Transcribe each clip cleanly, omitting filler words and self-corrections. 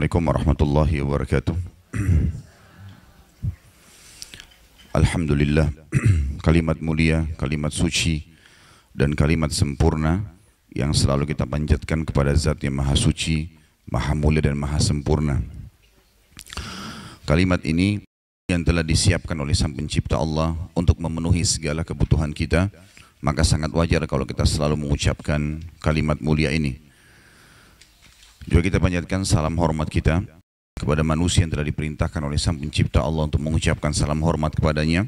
Assalamualaikum warahmatullahi wabarakatuh. Alhamdulillah, kalimat mulia, kalimat suci, dan kalimat sempurna yang selalu kita panjatkan kepada Zat yang Maha Suci, Maha Mulia dan Maha Sempurna. Kalimat ini yang telah disiapkan oleh Sang Pencipta Allah untuk memenuhi segala kebutuhan kita, maka sangat wajar kalau kita selalu mengucapkan kalimat mulia ini. Juga kita panjatkan salam hormat kita kepada manusia yang telah diperintahkan oleh Sang Pencipta Allah untuk mengucapkan salam hormat kepadanya,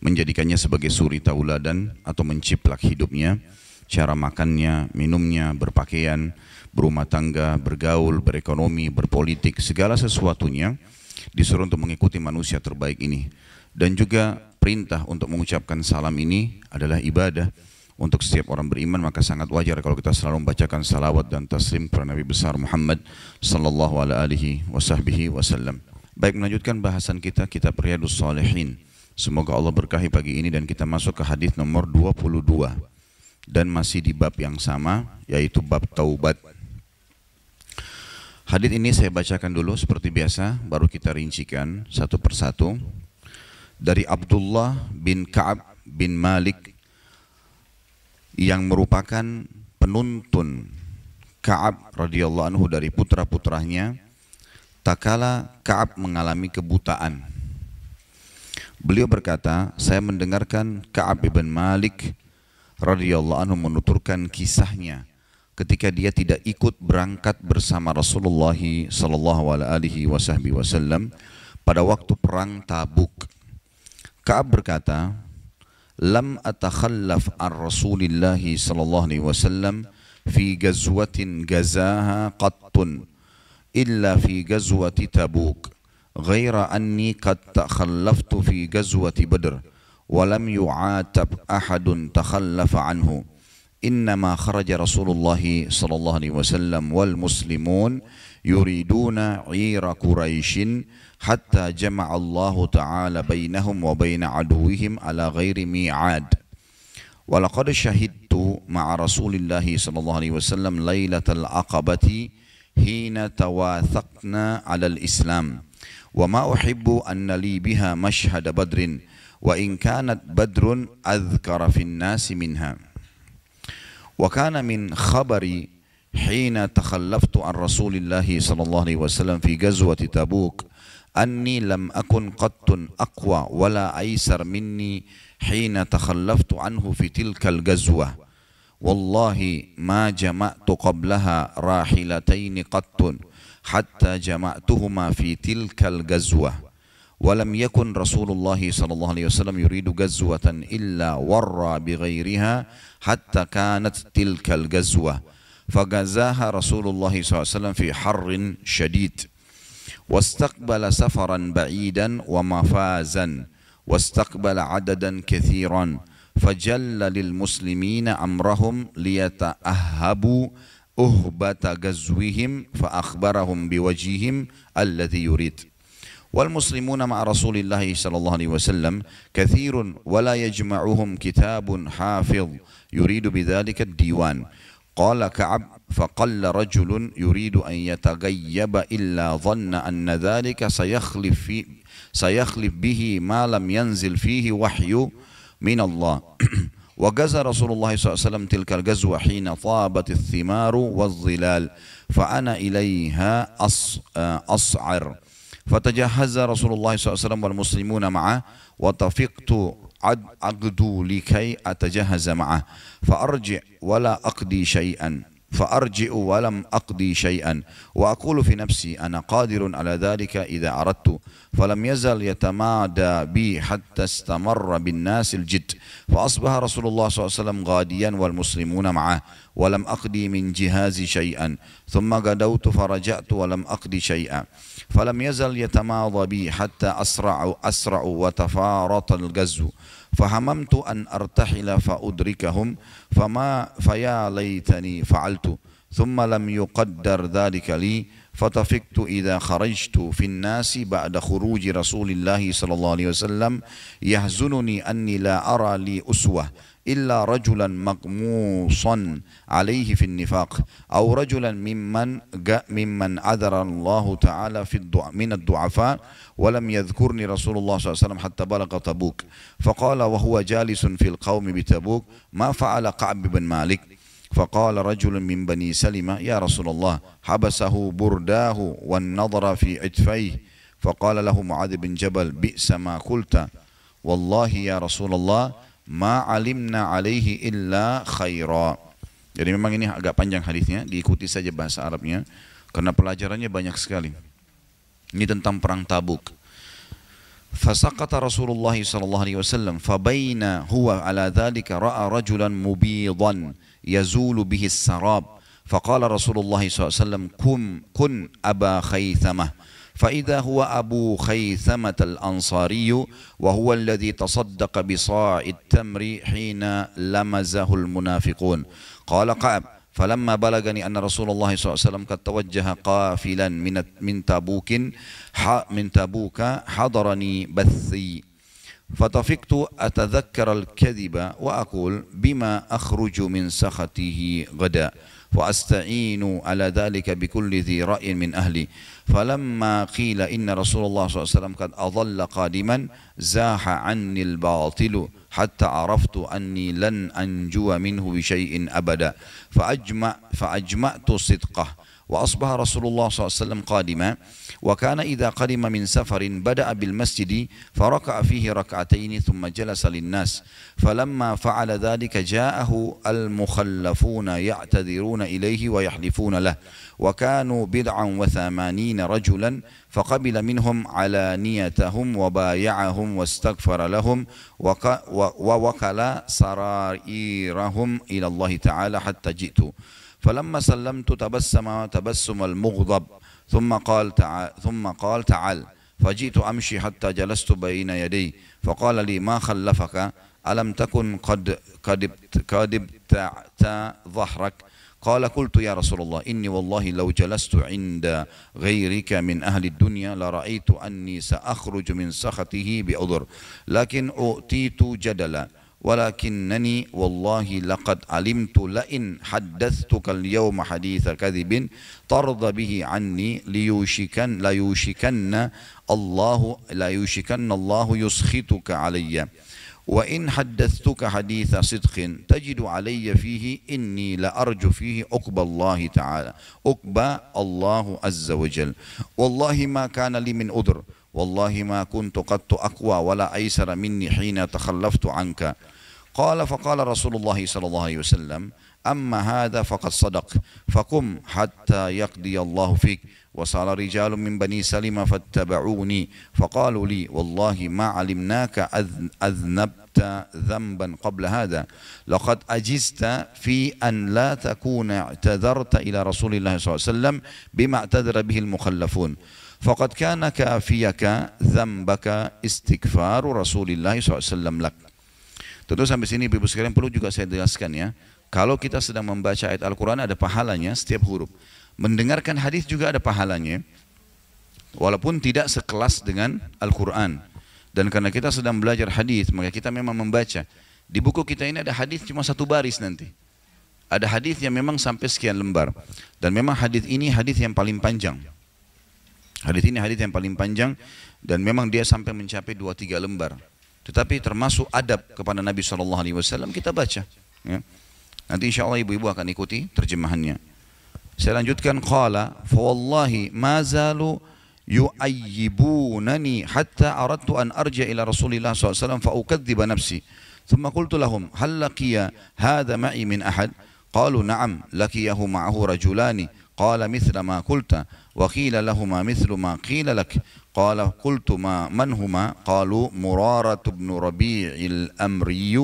menjadikannya sebagai suri tauladan atau menciplak hidupnya, cara makannya, minumnya, berpakaian, berumah tangga, bergaul, berekonomi, berpolitik, segala sesuatunya disuruh untuk mengikuti manusia terbaik ini. Dan juga perintah untuk mengucapkan salam ini adalah ibadah untuk setiap orang beriman, maka sangat wajar kalau kita selalu membacakan salawat dan taslim kepada Nabi besar Muhammad sallallahu alaihi wasallam. Baik, melanjutkan bahasan kita kitab Riyadhus Shalihin. Semoga Allah berkahi pagi ini dan kita masuk ke hadis nomor 22 dan masih di bab yang sama, yaitu bab taubat. Hadis ini saya bacakan dulu seperti biasa, baru kita rincikan satu persatu. Dari Abdullah bin Ka'ab bin Malik yang merupakan penuntun Ka'ab radhiyallahu anhu dari putra-putranya, tatkala Ka'ab mengalami kebutaan. Beliau berkata, saya mendengarkan Ka'ab bin Malik radhiyallahu anhu menuturkan kisahnya ketika dia tidak ikut berangkat bersama Rasulullah sallallahu alaihi wasallam pada waktu perang Tabuk. Ka'ab berkata, lam atakhallaf ar Rasulillah sallallahu alaihi wasallam fi ghazwatin gazaha qattun illa fi ghazwati Tabuk ghaira anni qad takhallaftu fi ghazwati Badr wa lam yu'atab ahadun takhallafa anhu innama kharaja Rasulullah sallallahu alaihi wasallam wal muslimun yuriduna 'ira Quraisyin hatta jama'a Allah Ta'ala bainahum wa baina aduwihim ala ghairi mi'ad. Wa laqad syahidtu ma'a Rasulillah sallallahu alaihi wasallam lailatal aqabati hina tawathaqna 'ala al-islam wa ma uhibbu anna li biha mashhad badrin wa in kanat badrun adhkara fi an-nas minha. Wa kana min khabari hina takhallaftu an Rasulillah sallallahu alaihi wasallam fi ghazwati Tabuk أني لم أكن قط أقوى ولا أيسر مني حين تخلفت عنه في تلك الغزوة والله ما جمعت قبلها راحلتين قط حتى جمعتهما في تلك الغزوة ولم يكن رسول الله صلى الله عليه وسلم يريد غزوة إلا ورى بغيرها حتى كانت تلك الغزوة فغزاها رسول الله صلى الله عليه وسلم في حر شديد واستقبل سفرا بعيدا ومفازا واستقبل عددا كثيرا فجل للمسلمين أمرهم ليتأهبوا أهبة غزوهم فأخبرهم بوجههم الذي يريد والمسلمون مع رسول الله صلى الله عليه وسلم كثير ولا يجمعهم كتاب حافظ يريد بذلك الديوان. قال كعب فقل رجل يريد أن يتغيب إلا ظن أن ذلك سيخلف به ما لم ينزل فيه وحي من الله وغزا رسول الله صلى الله عليه وسلم تلك الغزوة حين طابت الثمار والظلال فأنا إليها أصعر فتجهز رسول الله صلى الله عليه وسلم والمسلمون معه وتفقت أغدو لكي أتجهز معه فأرجع ولم أقضي شيئا وأقول في نفسي أنا قادر على ذلك إذا أردت فلم يزل يتمادى بي حتى استمر بالناس الجد فأصبح رسول الله صلى الله عليه وسلم غاديا والمسلمون معه ولم أقضي من جهازي شيئا ثم غدوت فرجعت ولم أقضي شيئا فلم يزل يتماضى بي حتى أسرع وتفارط الغزو فهممت أن أرتحل فأدركهم فيا ليتني فعلت ثم لم يقدر ذلك لي فطفقت إذا خرجت في الناس بعد خروج رسول الله صلى الله عليه وسلم يحزنني أني لا أرى لي أسوة إلا رجلا مقموصا عليه في النفاق أو رجلا ممن عذر الله تعالى من الضعفاء ولم يذكرني رسول الله صلى الله عليه وسلم حتى بلغ تبوك. فقال وهو جالس في القوم بتبوك ما فعل كعب بن مالك؟ فقال رجل من بني سلمة يا رسول الله حبسه برداه والنظر في عتفيه. فقال له معاذ بن جبل بئس ما قلت والله يا رسول الله ma alimna alaihi illa khaira. Jadi memang ini agak panjang hadisnya, diikuti saja bahasa Arabnya karena pelajarannya banyak sekali. Ini tentang perang Tabuk. Fasaqata Rasulullah sallallahu alaihi wasallam fabaina huwa ala dhalika ra'a rajulan mubidan yazulu bihi as-sarab faqala Rasulullah sallallahu alaihi wasallam kun aba khaythamah فإذا هو أبو خيثمة الأنصاري وهو الذي تصدق بصاع التمر حين لمزه المنافقون. قال كعب فلما بلغني أن رسول الله صلى الله عليه وسلم قد توجه قافلا من تبوك حضرني بثي فطفقت أتذكر الكذب وأقول بما أخرج من سخطه غدا وأستعين على ذلك بكل ذي رأي من أهلي. فلما قيل إن رسول الله صلى الله عليه وسلم قد أضل قادما زاح عني الباطل حتى عرفت أني لن أنجو منه بشيء أبدا فأجمعت صدقه. وأصبح رسول الله صلى الله عليه وسلم قادما وكان إذا قدم من سفر بدأ بالمسجد فركع فيه ركعتين ثم جلس للناس. فلما فعل ذلك جاءه المخلفون يعتذرون إليه ويحلفون له وكانوا 89 رجلا فقبل منهم علانيتهم وبايعهم واستغفر لهم ووكل سرائرهم إلى الله تعالى حتى جئت. فلما سلمت تبسم المغضب ثم قال تعال فجئت أمشي حتى جلست بين يديه فقال لي ما خلفك ألم تكن قد ابتعت ظهرك؟ قال قلت يا رسول الله إني والله لو جلست عند غيرك من أهل الدنيا لرأيت أني سأخرج من سخطه بعذر لكن أؤتيت جدلا ولكنني والله لقد علمت لئن حدثتك اليوم حديث كذب ترضى به عني لا يوشكن الله يسخطك علي وإن حدثتك حديث صدق تجد علي فيه إني لأرجو فيه عقبى الله تعالى عقبى الله عز وجل والله ما كان لي من عذر والله ما كنت قد أقوى ولا أيسر مني حين تخلفت عنك. قال فقال رسول الله صلى الله عليه وسلم أما هذا فقد صدق فقم حتى يقضي الله فيك. وصار رجال من بني سلمة فاتبعوني فقالوا لي والله ما علمناك أذنبت ذنبا قبل هذا لقد أجزت في أن لا تكون اعتذرت إلى رسول الله صلى الله عليه وسلم بما اعتذر به المخلفون فقد كان كافيك ذنبك استغفار رسول الله صلى الله عليه وسلم لك. Tentu sampai sini Ibu sekalian perlu juga saya jelaskan ya. Kalau kita sedang membaca ayat Al-Quran ada pahalanya setiap huruf. Mendengarkan hadis juga ada pahalanya. Walaupun tidak sekelas dengan Al-Quran. Dan karena kita sedang belajar hadis, maka kita memang membaca. Di buku kita ini ada hadis cuma satu baris nanti. Ada hadis yang memang sampai sekian lembar. Dan memang hadis ini hadis yang paling panjang. Hadis ini hadis yang paling panjang dan memang dia sampai mencapai 2-3 lembar. Tetapi termasuk adab kepada Nabi SAW kita baca. Ya. Nanti insya Allah ibu-ibu akan ikuti terjemahannya. Saya lanjutkan. Qala fa wallahi ma zalu yu'ayyibunani hatta aradtu an arja ila Rasulillah SAW fa ukadziba nafsi. Thumma qultu lahum hal laqiya hadha ma'i min ahad? Qalu na'am laqiyahu ma'ahu rajulani. Qala mithla ma qulta wa qila lahuma mithlu ma qila lak. قال قلت من هما؟ قالوا مرارة بن ربيع الأمري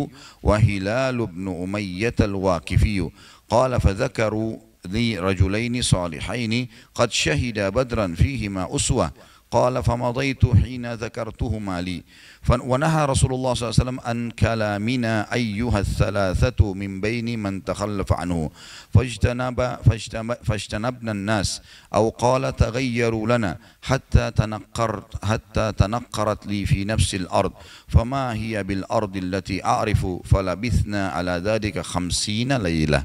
وهلال بن أمية الواقفي. قال فذكروا لي رجلين صالحين قد شهدا بدرا فيهما أسوة. قال فمضيت حين ذكرتهما لي ونهى رسول الله صلى الله عليه وسلم عن كلامنا أيها الثلاثة من بين من تخلف عنه فاجتنبنا الناس أو قال تغيروا لنا حتى تنقرت لي في نفس الأرض فما هي بالأرض التي أعرف فلبثنا على ذلك 50 ليلة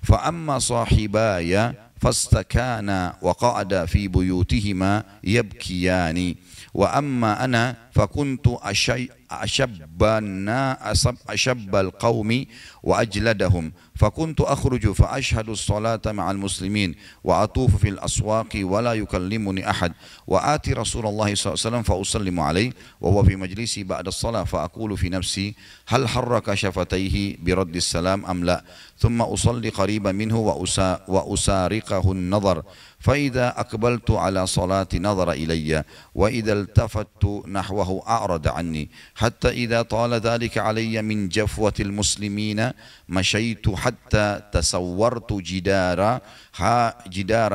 فأما صاحباي فاستكانا وقعدا في بيوتهما يبكيان وأما أنا فكنت أشب القوم وأجلدهم فكنت أخرج فأشهد الصلاة مع المسلمين وأطوف في الأسواق ولا يكلمني أحد وآتي رسول الله صلى الله عليه وسلم فأسلم عليه وهو في مجلسي بعد الصلاة فأقول في نفسي هل حرك شفتيه برد السلام أم لا ثم أصلي قريبا منه وأسارقه النظر فإذا أقبلت على صلاة نظر إلي وإذا التفت نحوه أعرض عني حتى إذا طال ذلك علي من جفوة المسلمين مشيت حتى تصورت جدار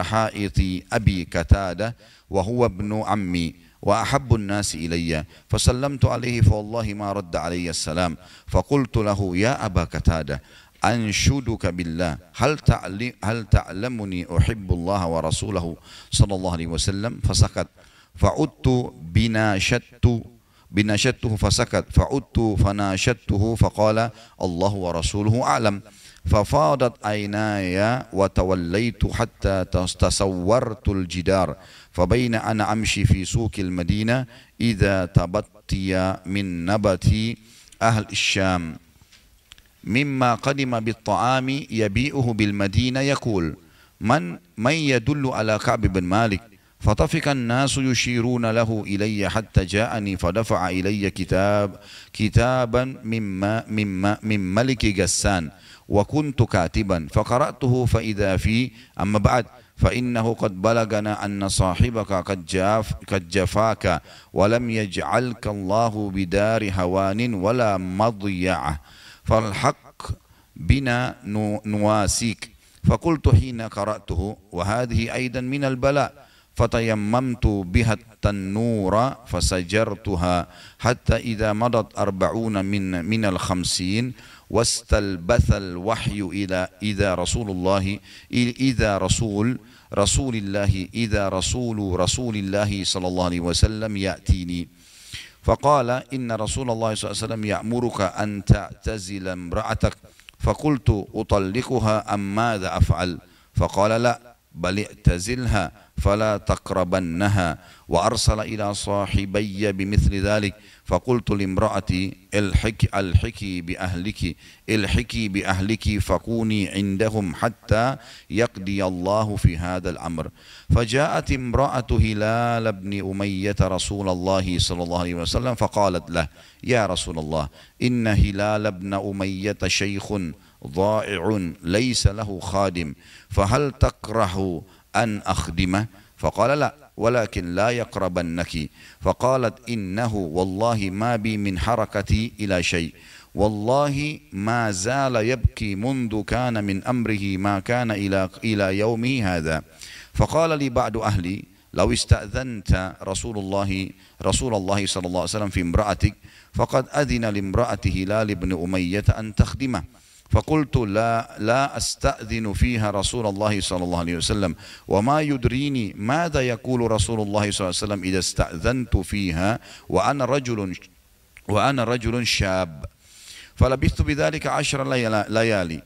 حائط أبي قتادة وهو ابن عمي وأحب الناس إلي فسلمت عليه فوالله ما رد علي السلام فقلت له يا أبا قتادة أنشدك بالله هل تعلمني أحب الله ورسوله صلى الله عليه وسلم فسكت فعدت بناشدته فسكت فعدت فناشدته فقال الله ورسوله أعلم ففاضت عيناي وتوليت حتى تصورت الجدار فبين أنا أمشي في سوق المدينة إذا تبطي من نبت أهل الشام مما قدم بالطعام يبيئه بالمدينة يقول من يدل على كعب بن مالك فطفق الناس يشيرون له إلي حتى جاءني فدفع إلي كتابا من ملك غسان وكنت كاتبا فقرأته فإذا فيه أما بعد فإنه قد بلغنا أن صاحبك قد جفاك ولم يجعلك الله بدار هوان ولا مضيعة فالحق بنا نواسيك فقلت حين قرأته وهذه أيضا من البلاء فتيممت بها التنور فسجرتها حتى إذا مضت 40 من 50 واستلبث الوحي إذا رسول الله صلى الله عليه وسلم يأتيني فقال إن رسول الله صلى الله عليه وسلم يأمرك أن تعتزل امرأتك فقلت أطلقها أم ماذا أفعل فقال لا بل اعتزلها فلا تقربنها وأرسل إلى صاحبي بمثل ذلك فقلت لامرأتي الحكي بأهلك فكوني عندهم حتى يقضي الله في هذا الأمر فجاءت امرأة هلال بن أمية رسول الله صلى الله عليه وسلم فقالت له يا رسول الله إن هلال بن أمية شيخ ضائع ليس له خادم فهل تكره أن أخدمه فقال لا ولكن لا يقربنك فقالت إنه والله ما بي من حركتي إلى شيء والله ما زال يبكي منذ كان من أمره ما كان إلى يومه هذا فقال لي بعض أهلي لو استأذنت رسول الله صلى الله عليه وسلم في امرأتك فقد أذن لامرأة هلال بن أمية أن تخدمه فقلت لا أستأذن فيها رسول الله صلى الله عليه وسلم وما يدريني ماذا يقول رسول الله صلى الله عليه وسلم إذا استأذنت فيها وأنا رجل شاب فلبثت بذلك 10 ليالي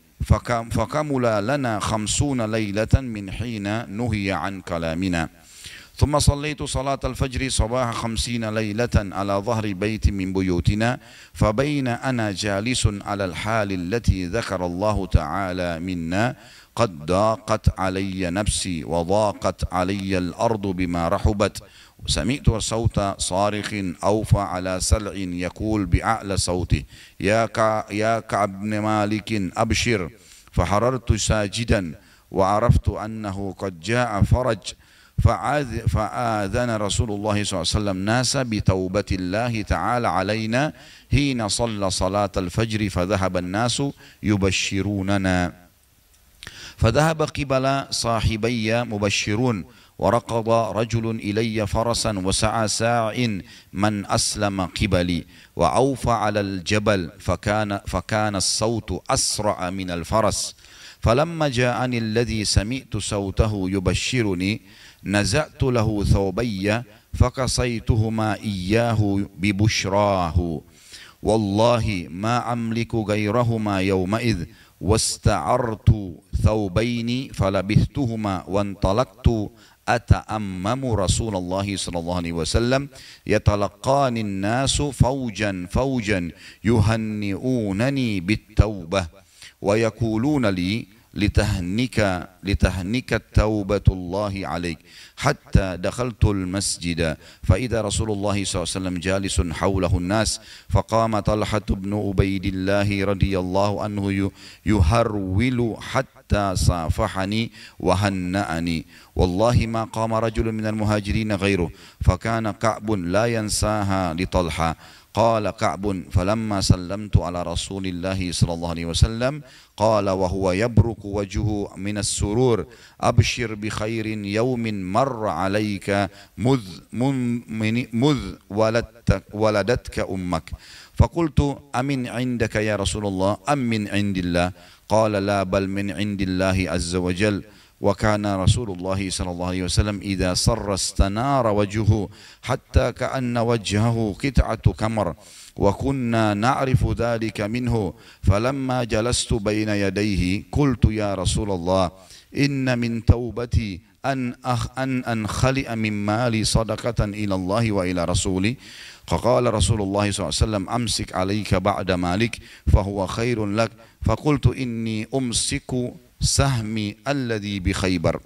فكمل لنا 50 ليلة من حين نهي عن كلامنا ثم صليت صلاة الفجر صباح 50 ليلة على ظهر بيت من بيوتنا فبين أنا جالس على الحال التي ذكر الله تعالى منا قد ضاقت علي نفسي وضاقت علي الأرض بما رحبت سمعت صوت صارخ أوفى على سلع يقول بأعلى صوته يا كعب بن مالك أبشر فحررت ساجدا وعرفت أنه قد جاء فرج فآذن رسول الله صلى الله عليه وسلم ناس بتوبة الله تعالى علينا حين صلى صلاة الفجر فذهب الناس يبشروننا فذهب قبل صاحبي مبشرون وركض رجل إلي فرسا وسعى ساع من أسلم قبلي وأوفى على الجبل فكان الصوت أسرع من الفرس فلما جاءني الذي سمعت صوته يبشرني نزعت له ثوبي فقصيتهما إياه ببشراه والله ما أملك غيرهما يومئذ واستعرت ثوبين فلبثتهما وانطلقت أتأمم رسول الله صلى الله عليه وسلم يتلقاني الناس فوجا فوجا يهنئونني بالتوبة ويقولون لي لتهنك توبة الله عليك حتى دخلت المسجد فإذا رسول الله صلى الله عليه وسلم جالس حوله الناس فقام طلحة بن عبيد الله رضي الله عنه يهرول حتى صافحني وهنأني والله ما قام رجل من المهاجرين غيره فكان كعب لا ينساها لطلحة قال كعب فلما سلمت على رسول الله صلى الله عليه وسلم قال وهو يبرق وجهه من السرور أبشر بخير يوم مر عليك مذ ولدتك أمك فقلت أمن عندك يا رسول الله أم من عند الله قال لا بل من عند الله عز وجل وكان رسول الله صلى الله عليه وسلم إذا صر استنار وجهه حتى كأن وجهه قطعة كمر وكنا نعرف ذلك منه فلما جلست بين يديه قلت يا رسول الله إن من توبتي أن أنخلئ من مالي صدقة إلى الله وإلى رسوله فقال رسول الله صلى الله عليه وسلم أمسك عليك بعد مالك فهو خير لك فقلت إني أمسك سهمي الذي بخيبر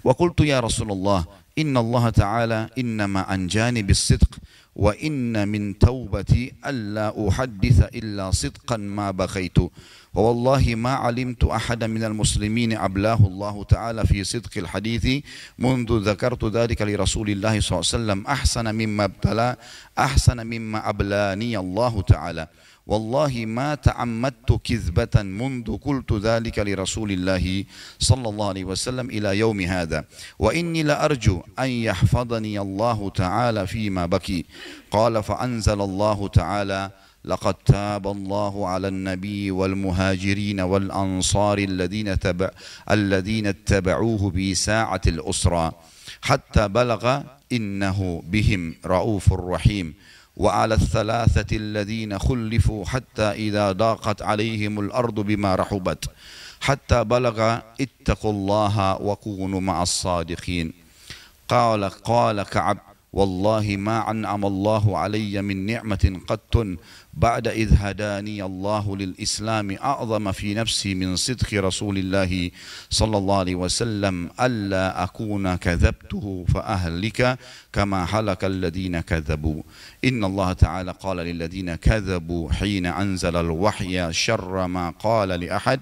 وقلت يا رسول الله إن الله تعالى إنما أنجاني بالصدق وإن من توبتي ألا أحدث إلا صدقا ما بقيت ووالله ما علمت أحدا من المسلمين أبلاه الله تعالى في صدق الحديث منذ ذكرت ذلك لرسول الله صلى الله عليه وسلم أحسن مما أبلاني الله تعالى والله ما تعمدت كذبة منذ قلت ذلك لرسول الله صلى الله عليه وسلم إلى يوم هذا وإني لأرجو أن يحفظني الله تعالى فيما بكي قال فأنزل الله تعالى لقد تاب الله على النبي والمهاجرين والأنصار الذين اتبعوه بساعة الأسرى حتى بلغ إنه بهم رؤوف رحيم وعلى الثلاثة الذين خلفوا حتى إذا ضاقت عليهم الأرض بما رحبت حتى بلغ اتقوا الله وكونوا مع الصادقين قال كعب والله ما أنعم الله علي من نعمة قط بعد إذ هداني الله للإسلام أعظم في نفسي من صدق رسول الله صلى الله عليه وسلم ألا أكون كذبته فأهلك كما هلك الذين كذبوا إن الله تعالى قال للذين كذبوا حين أنزل الوحي شر ما قال لأحد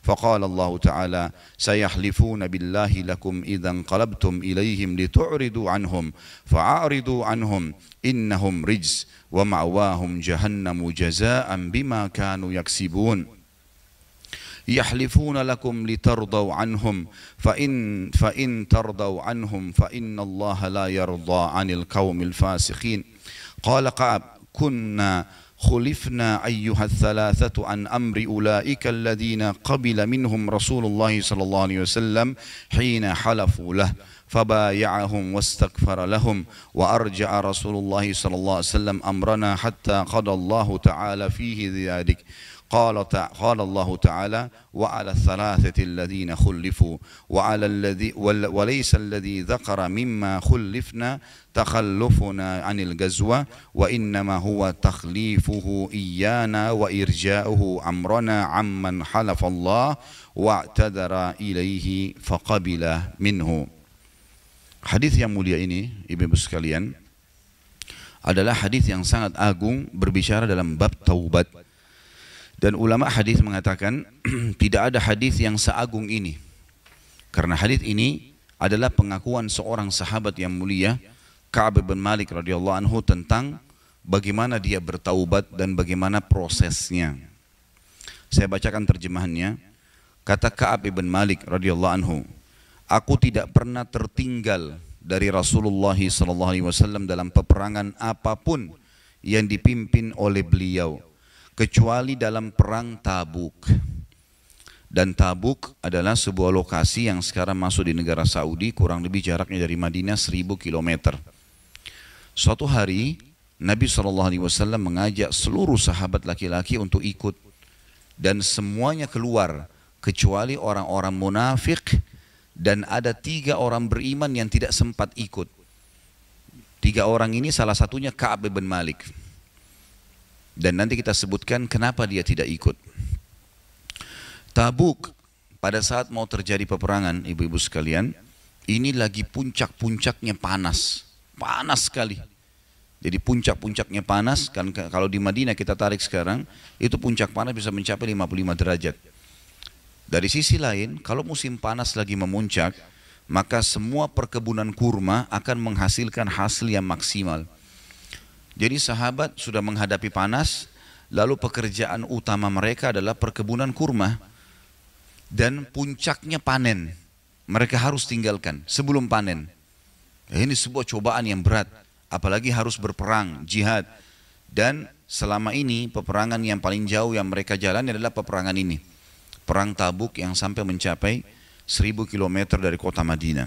فقال الله تعالى سيحلفون بالله لكم إذا انقلبتم إليهم لتعرضوا عنهم فأعرضوا عنهم إنهم رجس ومأواهم جهنم جزاء بما كانوا يكسبون يحلفون لكم لترضوا عنهم فإن ترضوا عنهم فإن الله لا يرضى عن القوم الفاسقين قال كعب كنا خلفنا أيها الثلاثة عن أمر أولئك الذين قبل منهم رسول الله صلى الله عليه وسلم حين حلفوا له فبايعهم واستغفر لهم وأرجع رسول الله صلى الله عليه وسلم أمرنا حتى قضى الله تعالى فيه ذلك قال الله تعالى وعلى الثلاثة الذين خلفوا وليس الذي ذكر مما خلفنا تخلفنا عن الغزوة وإنما هو تخليفه إيانا وإرجاؤه أمرنا عمن حلف الله واعتذر إليه فقبل منه. Hadis yang mulia ini ibu-ibu sekalian adalah hadis yang sangat agung berbicara dalam bab taubat. Dan ulama hadis mengatakan tidak ada hadis yang seagung ini. Karena hadis ini adalah pengakuan seorang sahabat yang mulia Ka'ab bin Malik radhiyallahu anhu tentang bagaimana dia bertaubat dan bagaimana prosesnya. Saya bacakan terjemahannya. Kata Ka'ab bin Malik radhiyallahu anhu, aku tidak pernah tertinggal dari Rasulullah SAW dalam peperangan apapun yang dipimpin oleh beliau, kecuali dalam perang Tabuk. Dan Tabuk adalah sebuah lokasi yang sekarang masuk di negara Saudi, kurang lebih jaraknya dari Madinah 1000 km. Suatu hari Nabi SAW mengajak seluruh sahabat laki-laki untuk ikut, dan semuanya keluar kecuali orang-orang munafik, dan ada 3 orang beriman yang tidak sempat ikut. 3 orang ini salah satunya Ka'ab bin Malik, dan nanti kita sebutkan kenapa dia tidak ikut. Tabuk pada saat mau terjadi peperangan, ibu-ibu sekalian, ini lagi puncak-puncaknya panas sekali. Jadi puncak-puncaknya panas, kan kalau di Madinah kita tarik sekarang, itu puncak panas bisa mencapai 55 derajat. Dari sisi lain, kalau musim panas lagi memuncak, maka semua perkebunan kurma akan menghasilkan hasil yang maksimal. Jadi sahabat sudah menghadapi panas, lalu pekerjaan utama mereka adalah perkebunan kurma, dan puncaknya panen. Mereka harus tinggalkan sebelum panen. Ini sebuah cobaan yang berat, apalagi harus berperang, jihad. Dan selama ini peperangan yang paling jauh yang mereka jalani adalah peperangan ini, perang Tabuk yang sampai mencapai 1000 km dari kota Madinah.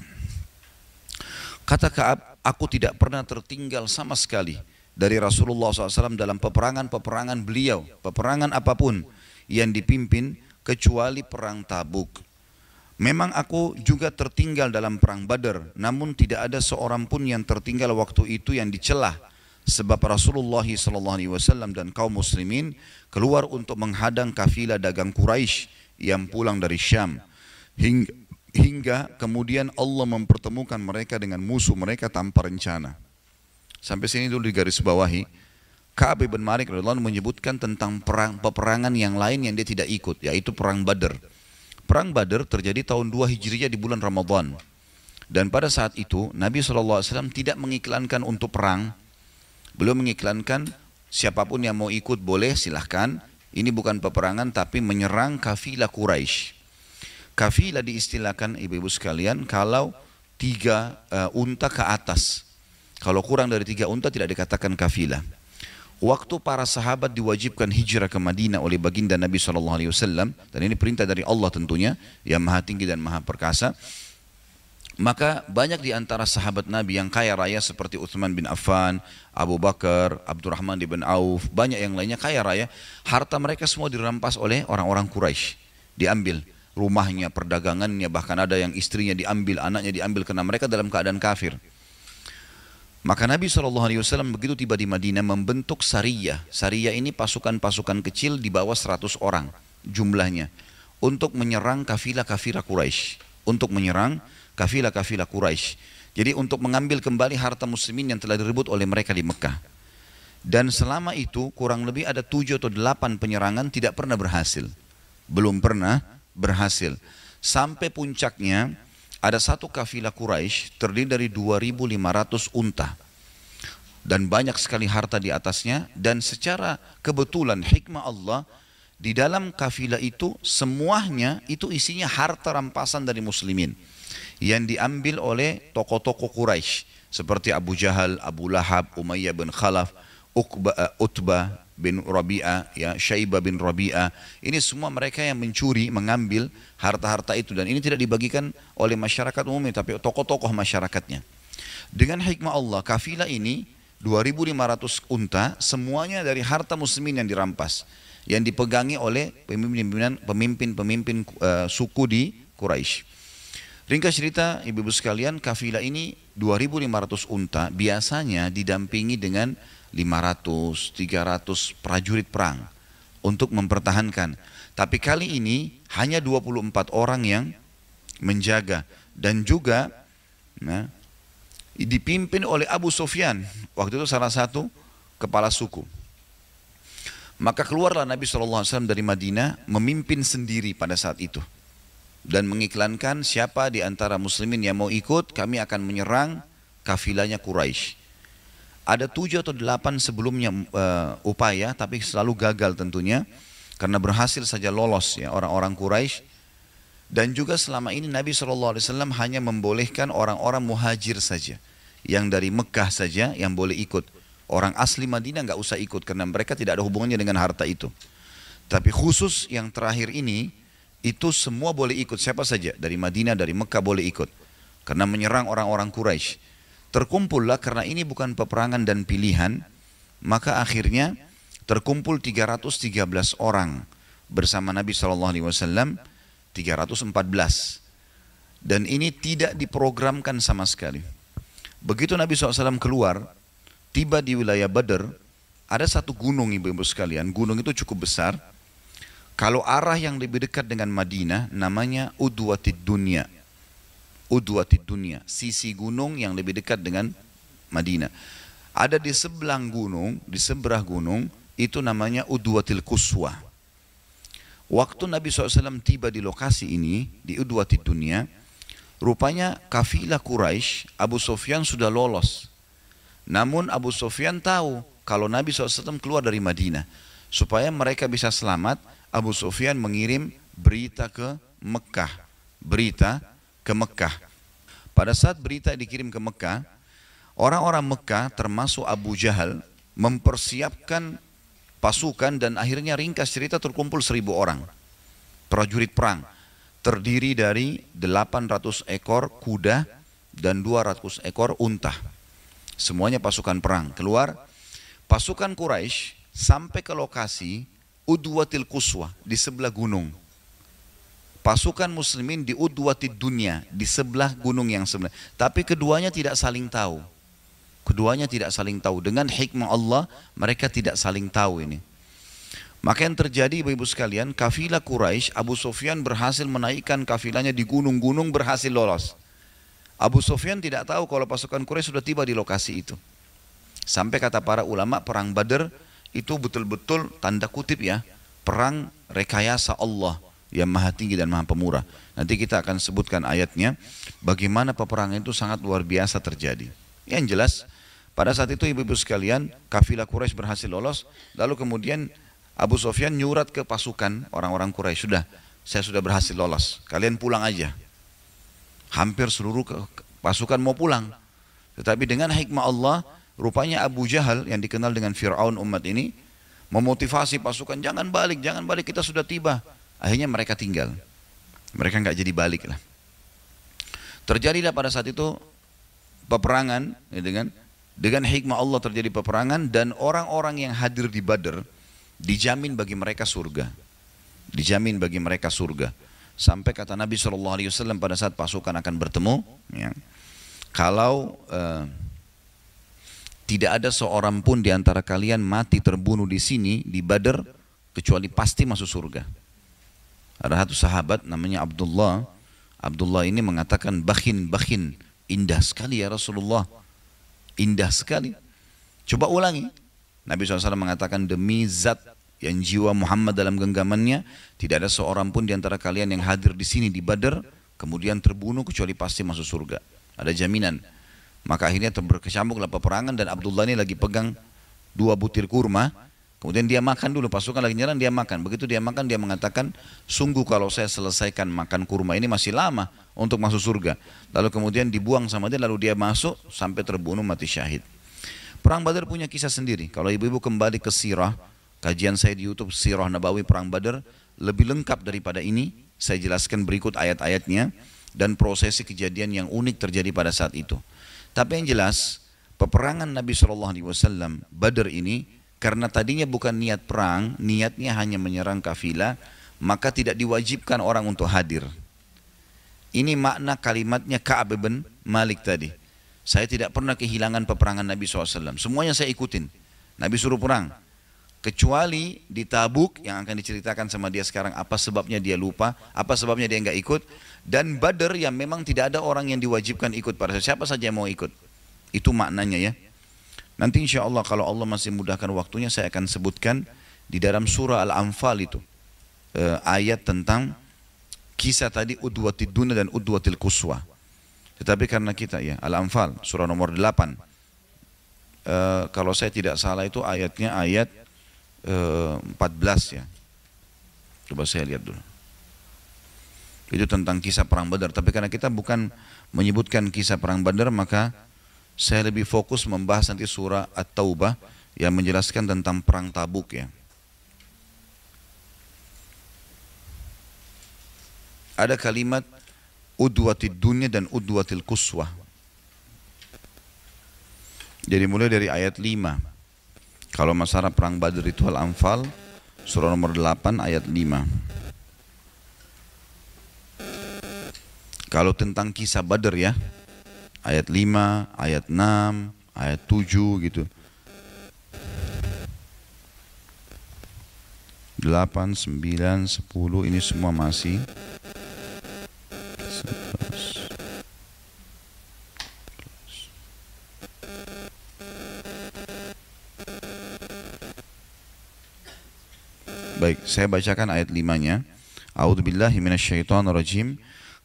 Kata Ka'ab, aku tidak pernah tertinggal sama sekali dari Rasulullah SAW dalam peperangan-peperangan beliau, peperangan apapun yang dipimpin, kecuali perang Tabuk. Memang aku juga tertinggal dalam perang Badar, namun tidak ada seorang pun yang tertinggal waktu itu yang dicelah, sebab Rasulullah SAW dan kaum muslimin keluar untuk menghadang kafilah dagang Quraisy yang pulang dari Syam, hingga kemudian Allah mempertemukan mereka dengan musuh mereka tanpa rencana. Sampai sini dulu di garis bawahi. Ka'ab bin Malik radhiyallahu anhu menyebutkan tentang peperangan yang lain yang dia tidak ikut, yaitu perang Badar. Perang Badar terjadi tahun 2 Hijriah di bulan Ramadan. Dan pada saat itu Nabi SAW tidak mengiklankan untuk perang. Beliau mengiklankan siapapun yang mau ikut boleh silahkan. Ini bukan peperangan tapi menyerang kafilah Quraisy. Kafilah diistilahkan ibu-ibu sekalian kalau 3 unta ke atas. Kalau kurang dari 3 unta tidak dikatakan kafilah. Waktu para sahabat diwajibkan hijrah ke Madinah oleh baginda Nabi SAW, dan ini perintah dari Allah tentunya, yang maha tinggi dan maha perkasa, maka banyak di antara sahabat Nabi yang kaya raya seperti Utsman bin Affan, Abu Bakar, Abdurrahman bin Auf, banyak yang lainnya kaya raya, harta mereka semua dirampas oleh orang-orang Quraisy, diambil rumahnya, perdagangannya, bahkan ada yang istrinya diambil, anaknya diambil, karena mereka dalam keadaan kafir. Maka Nabi SAW begitu tiba di Madinah membentuk Sariyah. Sariyah ini pasukan-pasukan kecil di bawah 100 orang jumlahnya, untuk menyerang kafilah-kafilah Quraisy, untuk menyerang kafilah-kafilah Quraisy. Jadi untuk mengambil kembali harta muslimin yang telah direbut oleh mereka di Mekah. Dan selama itu kurang lebih ada 7 atau 8 penyerangan tidak pernah berhasil. Belum pernah berhasil. Sampai puncaknya ada satu kafilah Quraisy terdiri dari 2.500 unta dan banyak sekali harta di atasnya, dan secara kebetulan hikmah Allah di dalam kafilah itu semuanya itu isinya harta rampasan dari muslimin yang diambil oleh tokoh-tokoh Quraisy seperti Abu Jahal, Abu Lahab, Umayyah bin Khalaf, Utbah bin Rabi'ah, ya, Syaibah bin Rabi'ah. Ini semua mereka yang mencuri, mengambil harta-harta itu, dan ini tidak dibagikan oleh masyarakat umumnya tapi tokoh-tokoh masyarakatnya. Dengan hikmah Allah, kafilah ini 2.500 unta semuanya dari harta muslimin yang dirampas, yang dipegangi oleh pemimpin-pemimpin suku di Quraisy. Ringkas cerita ibu-ibu sekalian, kafilah ini 2.500 unta biasanya didampingi dengan 500, 300 prajurit perang untuk mempertahankan. Tapi kali ini hanya 24 orang yang menjaga, dan juga dipimpin oleh Abu Sufyan, waktu itu salah satu kepala suku. Maka keluarlah Nabi SAW dari Madinah memimpin sendiri pada saat itu, dan mengiklankan siapa di antara muslimin yang mau ikut, kami akan menyerang kafilahnya Quraisy. Ada 7 atau 8 sebelumnya upaya, tapi selalu gagal tentunya, karena berhasil saja lolos ya orang-orang Quraisy. Dan juga selama ini Nabi SAW hanya membolehkan orang-orang muhajir saja. Yang dari Mekah saja yang boleh ikut. Orang asli Madinah nggak usah ikut karena mereka tidak ada hubungannya dengan harta itu. Tapi khusus yang terakhir ini, itu semua boleh ikut, siapa saja. Dari Madinah, dari Mekah boleh ikut. Karena menyerang orang-orang Quraisy. Terkumpullah karena ini bukan peperangan dan pilihan, maka akhirnya terkumpul 313 orang bersama Nabi SAW, 314. Dan ini tidak diprogramkan sama sekali. Begitu Nabi SAW keluar, tiba di wilayah Badr, ada satu gunung ibu-ibu sekalian, gunung itu cukup besar. Kalau arah yang lebih dekat dengan Madinah, namanya Udwatid Dunya. Udwatid Dunya, sisi gunung yang lebih dekat dengan Madinah. Ada di sebelah gunung, itu namanya Udwatil Quswa. Waktu Nabi SAW tiba di lokasi ini, di Udwatid Dunya, rupanya kafilah Quraisy, Abu Sufyan sudah lolos. Namun Abu Sufyan tahu kalau Nabi SAW keluar dari Madinah. Supaya mereka bisa selamat, Abu Sufyan mengirim berita ke Mekah. Pada saat berita dikirim ke Mekah, orang-orang Mekah termasuk Abu Jahal mempersiapkan pasukan dan akhirnya ringkas cerita terkumpul 1.000 orang. Prajurit perang. Terdiri dari 800 ekor kuda dan 200 ekor unta. Semuanya pasukan perang. Keluar, pasukan Quraisy sampai ke lokasi Udwatil Quswa di sebelah gunung. Pasukan muslimin di Udwatid Dunya di sebelah gunung yang sebelah. Tapi keduanya tidak saling tahu. Dengan hikmah Allah mereka tidak saling tahu ini. Maka yang terjadi ibu-ibu sekalian, kafilah Quraisy, Abu Sufyan berhasil menaikkan kafilahnya di gunung-gunung, berhasil lolos. Abu Sufyan tidak tahu kalau pasukan Quraisy sudah tiba di lokasi itu. Sampai kata para ulama, perang Badr itu betul-betul tanda kutip ya, perang rekayasa Allah yang maha tinggi dan maha pemurah. Nanti kita akan sebutkan ayatnya, bagaimana peperangan itu sangat luar biasa terjadi. Yang jelas, pada saat itu ibu-ibu sekalian, kafilah Quraisy berhasil lolos, lalu kemudian Abu Sufyan nyurat ke pasukan orang-orang Quraisy, saya sudah berhasil lolos, kalian pulang aja. Hampir seluruh pasukan mau pulang. Tetapi dengan hikmah Allah, rupanya Abu Jahal yang dikenal dengan Fir'aun umat ini, memotivasi pasukan, jangan balik, kita sudah tiba. Akhirnya mereka tinggal. Mereka nggak jadi balik lah. Terjadilah pada saat itu peperangan, ya, dengan hikmah Allah terjadi peperangan, dan orang-orang yang hadir di Badr dijamin bagi mereka surga. Sampai kata Nabi SAW pada saat pasukan akan bertemu, ya, kalau tidak ada seorang pun di antara kalian mati terbunuh di sini di Badr kecuali pasti masuk surga. Ada satu sahabat namanya Abdullah. Abdullah ini mengatakan, bakhin, indah sekali ya Rasulullah, indah sekali. Coba ulangi. Nabi SAW mengatakan, demi zat yang jiwa Muhammad dalam genggamannya, tidak ada seorang pun di antara kalian yang hadir di sini di Badr kemudian terbunuh kecuali pasti masuk surga. Ada jaminan. Maka akhirnya berkecamuklah peperangan, dan Abdullah ini lagi pegang 2 butir kurma. Kemudian dia makan dulu, pasukan lagi nyerang, dia makan. Begitu dia makan, dia mengatakan, sungguh kalau saya selesaikan makan kurma ini masih lama untuk masuk surga. Lalu kemudian dibuang sama dia, lalu dia masuk sampai terbunuh mati syahid. Perang Badar punya kisah sendiri. Kalau ibu-ibu kembali ke sirah, kajian saya di YouTube Sirah Nabawi Perang Badar lebih lengkap daripada ini. Saya jelaskan berikut ayat-ayatnya dan prosesi kejadian yang unik terjadi pada saat itu. Tapi yang jelas, peperangan Nabi SAW Badar ini, karena tadinya bukan niat perang, niatnya hanya menyerang kafilah, maka tidak diwajibkan orang untuk hadir. Ini makna kalimatnya Ka'ab bin Malik tadi. Saya tidak pernah kehilangan peperangan Nabi SAW. Semuanya saya ikutin. Nabi suruh perang. Kecuali di Tabuk yang akan diceritakan sama dia sekarang, apa sebabnya dia lupa, apa sebabnya dia nggak ikut. Dan Badr yang memang tidak ada orang yang diwajibkan ikut, pada siapa saja yang mau ikut. Itu maknanya ya. Nanti insya Allah kalau Allah masih mudahkan waktunya, saya akan sebutkan di dalam surah Al-Anfal itu ayat tentang kisah tadi Udwatid Dunya dan Udwatil Quswa. Tetapi karena kita ya, Al-Anfal surah nomor 8, kalau saya tidak salah itu ayatnya ayat 14 ya. Coba saya lihat dulu. Itu tentang kisah perang Badar. Tapi karena kita bukan menyebutkan kisah perang Badar, maka saya lebih fokus membahas nanti surah At-Taubah yang menjelaskan tentang perang Tabuk ya. Ada kalimat udwatid dunya dan udwatil quswah. Jadi mulai dari ayat 5. Kalau masalah perang Badar itu Al-Anfal surah nomor 8 ayat 5. Kalau tentang kisah Badar ya, ayat 5, ayat 6, ayat 7 gitu. 8, 9, 10 ini semua masih 11. Baik, saya bacakan ayat 5-nya. A'udzubillahi minasyaitonirrajim.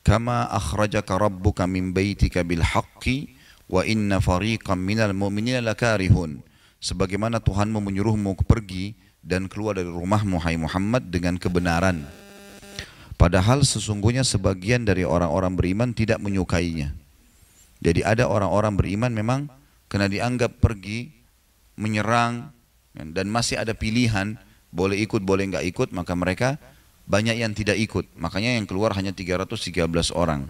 Kama akhrajaka rabbuka min baitika bil haqqi wa inna fariqam minal mu'minina lakarihun. Sebagaimana Tuhanmu menyuruhmu pergi dan keluar dari rumahmu hai Muhammad dengan kebenaran. Padahal sesungguhnya sebagian dari orang-orang beriman tidak menyukainya. Jadi ada orang-orang beriman memang kena dianggap pergi menyerang dan masih ada pilihan boleh ikut boleh nggak ikut, maka mereka banyak yang tidak ikut, makanya yang keluar hanya 313 orang.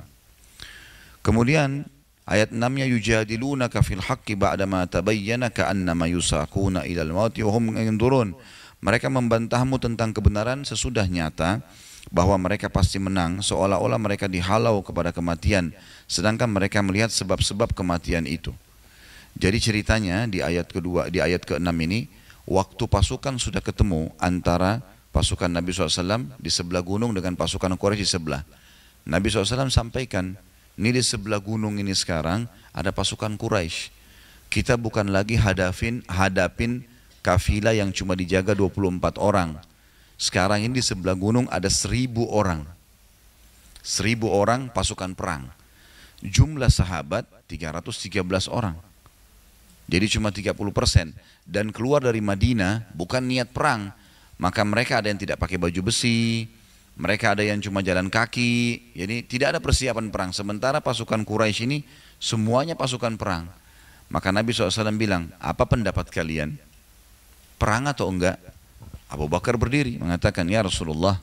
Kemudian ayat 6-nya yujadilunaka fil haqqi ba'dama tabayyana ka'annama yusaquna ilal mauti wa hum yanzurun. Mereka membantahmu tentang kebenaran sesudah nyata bahwa mereka pasti menang, seolah-olah mereka dihalau kepada kematian, sedangkan mereka melihat sebab-sebab kematian itu. Jadi ceritanya di ayat kedua, di ayat ke-6 ini, waktu pasukan sudah ketemu antara pasukan Nabi SAW di sebelah gunung dengan pasukan Quraisy di sebelah. Nabi SAW sampaikan, ini di sebelah gunung ini sekarang ada pasukan Quraisy. Kita bukan lagi hadapin kafilah yang cuma dijaga 24 orang. Sekarang ini di sebelah gunung ada 1000 orang. 1000 orang pasukan perang. Jumlah sahabat 313 orang. Jadi cuma 30%. Dan keluar dari Madinah bukan niat perang. Maka mereka ada yang tidak pakai baju besi, mereka ada yang cuma jalan kaki, jadi tidak ada persiapan perang. Sementara pasukan Quraisy ini semuanya pasukan perang. Maka Nabi SAW bilang, apa pendapat kalian? Perang atau enggak? Abu Bakar berdiri mengatakan, ya Rasulullah,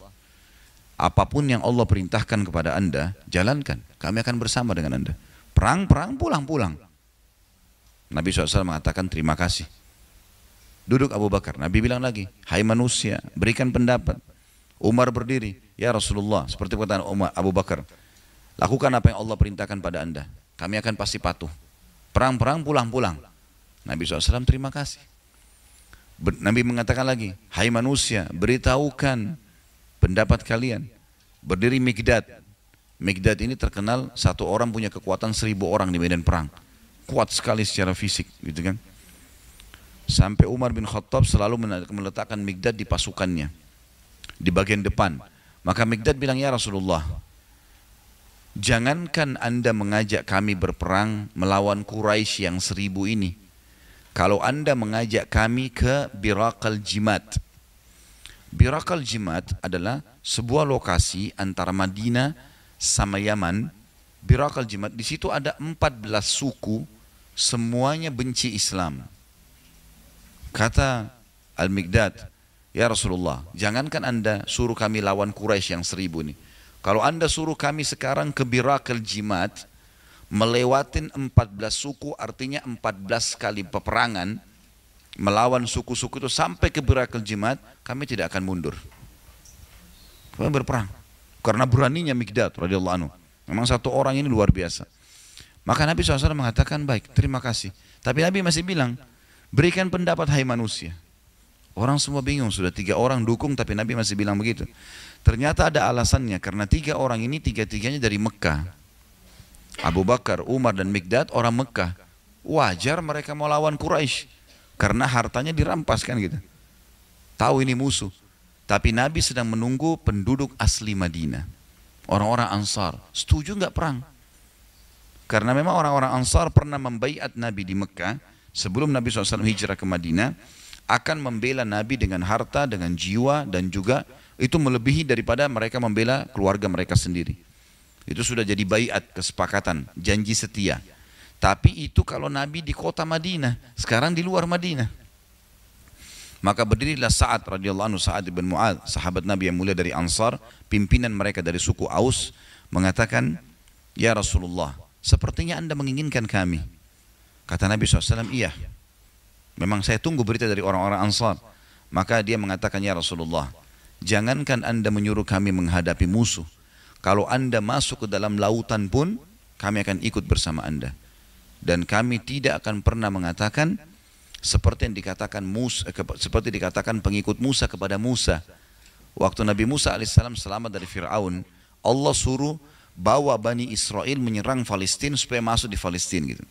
apapun yang Allah perintahkan kepada anda, jalankan, kami akan bersama dengan anda. Perang, pulang. Nabi SAW mengatakan, terima kasih. Duduk Abu Bakar, Nabi bilang lagi, hai manusia, berikan pendapat. Umar berdiri, ya Rasulullah, seperti perkataan Abu Bakar, lakukan apa yang Allah perintahkan pada anda, kami akan pasti patuh. Perang, pulang. Nabi SAW terima kasih. Nabi mengatakan lagi, hai manusia, beritahukan pendapat kalian. Berdiri Mikdad. Mikdad ini terkenal satu orang punya kekuatan 1000 orang di medan perang. Kuat sekali secara fisik, gitu kan. Sampai Umar bin Khattab selalu meletakkan Mikdad di pasukannya, di bagian depan. Maka Mikdad bilang, ya Rasulullah, jangankan anda mengajak kami berperang melawan Quraisy yang 1000 ini, kalau anda mengajak kami ke Biraqal Jimat. Biraqal Jimat adalah sebuah lokasi antara Madinah sama Yaman. Biraqal Jimat, di situ ada 14 suku, semuanya benci Islam. Kata Al-Mikdad, ya Rasulullah, jangankan anda suruh kami lawan Quraisy yang 1000 ini. Kalau anda suruh kami sekarang ke Biraqal Jimat, melewatin 14 suku, artinya 14 kali peperangan, melawan suku-suku itu sampai ke Biraqal Jimat, kami tidak akan mundur. Kami berperang. Karena beraninya Mikdad radhiyallahu anhu. Memang satu orang ini luar biasa. Maka Nabi SAW mengatakan, baik, terima kasih. Tapi Nabi masih bilang, berikan pendapat hai manusia. Orang semua bingung, sudah 3 orang dukung tapi Nabi masih bilang begitu. Ternyata ada alasannya, karena 3 orang ini tiga-tiganya dari Mekah. Abu Bakar, Umar dan Mikdad orang Mekah. Wajar mereka mau lawan Quraisy karena hartanya dirampas kan gitu. Tahu ini musuh. Tapi Nabi sedang menunggu penduduk asli Madinah. Orang-orang Ansar, setuju nggak perang? Karena memang orang-orang Ansar pernah membaiat Nabi di Mekah sebelum Nabi SAW hijrah ke Madinah. akan membela Nabi dengan harta, dengan jiwa, dan juga itu melebihi daripada mereka membela keluarga mereka sendiri. Itu sudah jadi baiat, kesepakatan, janji setia. Tapi itu kalau Nabi di kota Madinah, sekarang di luar Madinah. Maka berdirilah Sa'ad radhiyallahu anhu, Sa'ad bin Mu'adz, sahabat Nabi yang mulia dari Ansar, pimpinan mereka dari suku Aus, mengatakan, "Ya Rasulullah, sepertinya Anda menginginkan kami." Kata Nabi SAW, "Iya, memang saya tunggu berita dari orang-orang Ansar." Maka dia mengatakan, "Ya Rasulullah, jangankan Anda menyuruh kami menghadapi musuh, kalau Anda masuk ke dalam lautan pun, kami akan ikut bersama Anda. Dan kami tidak akan pernah mengatakan seperti yang dikatakan seperti dikatakan pengikut Musa kepada Musa. Waktu Nabi Musa alaihissalam selamat dari Fir'aun, Allah suruh bawa Bani Israel menyerang Palestina supaya masuk di Palestina gitu.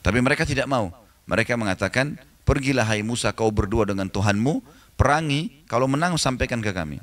Tapi mereka tidak mau. Mereka mengatakan, "Pergilah hai Musa, kau berdua dengan Tuhanmu, perangi, kalau menang sampaikan ke kami."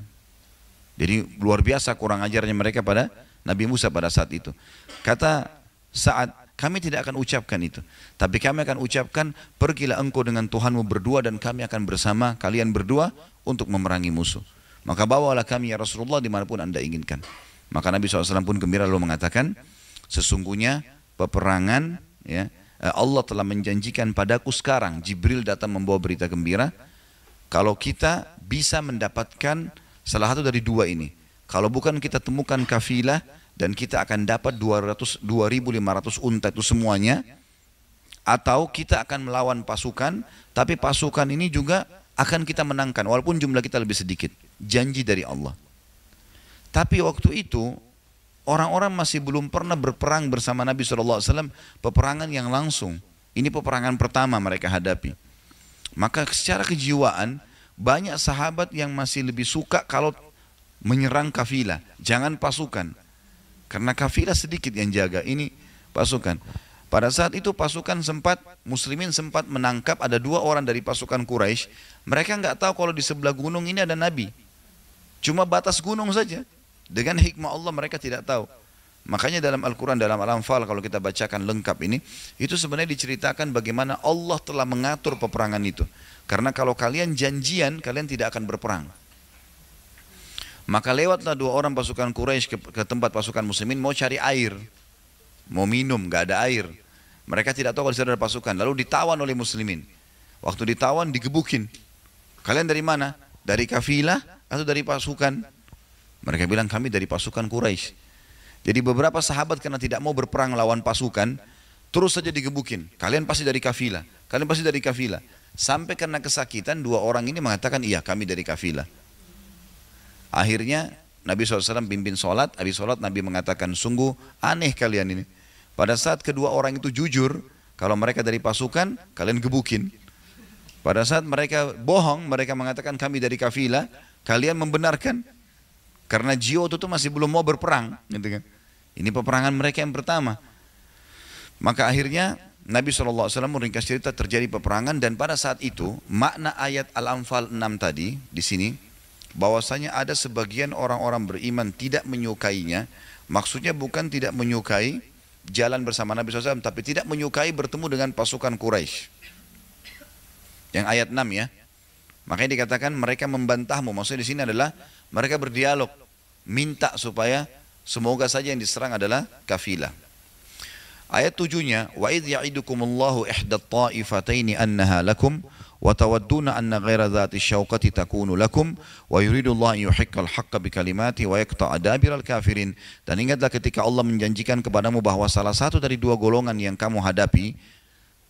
Jadi luar biasa kurang ajarnya mereka pada Nabi Musa pada saat itu. Kata Sa'ad, "Kami tidak akan ucapkan itu, tapi kami akan ucapkan, pergilah engkau dengan Tuhanmu berdua dan kami akan bersama kalian berdua untuk memerangi musuh. Maka bawalah kami ya Rasulullah dimanapun Anda inginkan." Maka Nabi SAW pun gembira lalu mengatakan, "Sesungguhnya peperangan, ya, Allah telah menjanjikan padaku sekarang, Jibril datang membawa berita gembira, kalau kita bisa mendapatkan salah satu dari dua ini. Kalau bukan kita temukan kafilah dan kita akan dapat 2.500 unta itu semuanya, atau kita akan melawan pasukan, tapi pasukan ini juga akan kita menangkan walaupun jumlah kita lebih sedikit." Janji dari Allah. Tapi waktu itu orang-orang masih belum pernah berperang bersama Nabi SAW, peperangan yang langsung. Ini peperangan pertama mereka hadapi. Maka secara kejiwaan banyak sahabat yang masih lebih suka kalau menyerang kafilah, jangan pasukan. Karena kafilah sedikit yang jaga, ini pasukan. Pada saat itu pasukan muslimin sempat menangkap ada 2 orang dari pasukan Quraisy. Mereka nggak tahu kalau di sebelah gunung ini ada Nabi. Cuma batas gunung saja. Dengan hikmah Allah mereka tidak tahu. Makanya dalam Al-Quran, dalam Al-Anfal kalau kita bacakan lengkap ini, itu sebenarnya diceritakan bagaimana Allah telah mengatur peperangan itu. Karena kalau kalian janjian, kalian tidak akan berperang. Maka lewatlah 2 orang pasukan Quraisy ke tempat pasukan muslimin mau cari air, mau minum, gak ada air. Mereka tidak tahu kalau di sana ada pasukan. Lalu ditawan oleh muslimin. Waktu ditawan digebukin. "Kalian dari mana? Dari kafilah atau dari pasukan?" Mereka bilang, "Kami dari pasukan Quraisy." Jadi beberapa sahabat karena tidak mau berperang lawan pasukan, terus saja digebukin. "Kalian pasti dari kafilah, kalian pasti dari kafilah." Sampai karena kesakitan 2 orang ini mengatakan, "Iya, kami dari kafilah." Akhirnya Nabi SAW pimpin sholat, habis sholat Nabi mengatakan, "Sungguh aneh kalian ini. Pada saat kedua orang itu jujur, kalau mereka dari pasukan, kalian gebukin. Pada saat mereka bohong, mereka mengatakan kami dari kafilah, kalian membenarkan. Karena jiwa itu masih belum mau berperang." Gitu kan. Ini peperangan mereka yang pertama. Maka akhirnya Nabi SAW meringkas cerita terjadi peperangan, dan pada saat itu makna ayat Al-Anfal 6 tadi di sini, bahwasanya ada sebagian orang-orang beriman tidak menyukainya. Maksudnya bukan tidak menyukai jalan bersama Nabi SAW, tapi tidak menyukai bertemu dengan pasukan Quraisy. Yang ayat 6 ya. Makanya dikatakan mereka membantahmu. Maksudnya di sini adalah mereka berdialog, minta supaya semoga saja yang diserang adalah kafilah. Ayat 7-nya, "Wa idh ya'idukumullahu ihdat ta'ifataini annaha lakum wa tawadduna anna ghaira dhati syauqati takunu lakum wa yuridullahu an yuhiqqal haqqa bikalimati wa yaqta'a dabiral kafirin." Dan ingatlah ketika Allah menjanjikan kepadamu bahwa salah satu dari 2 golongan yang kamu hadapi,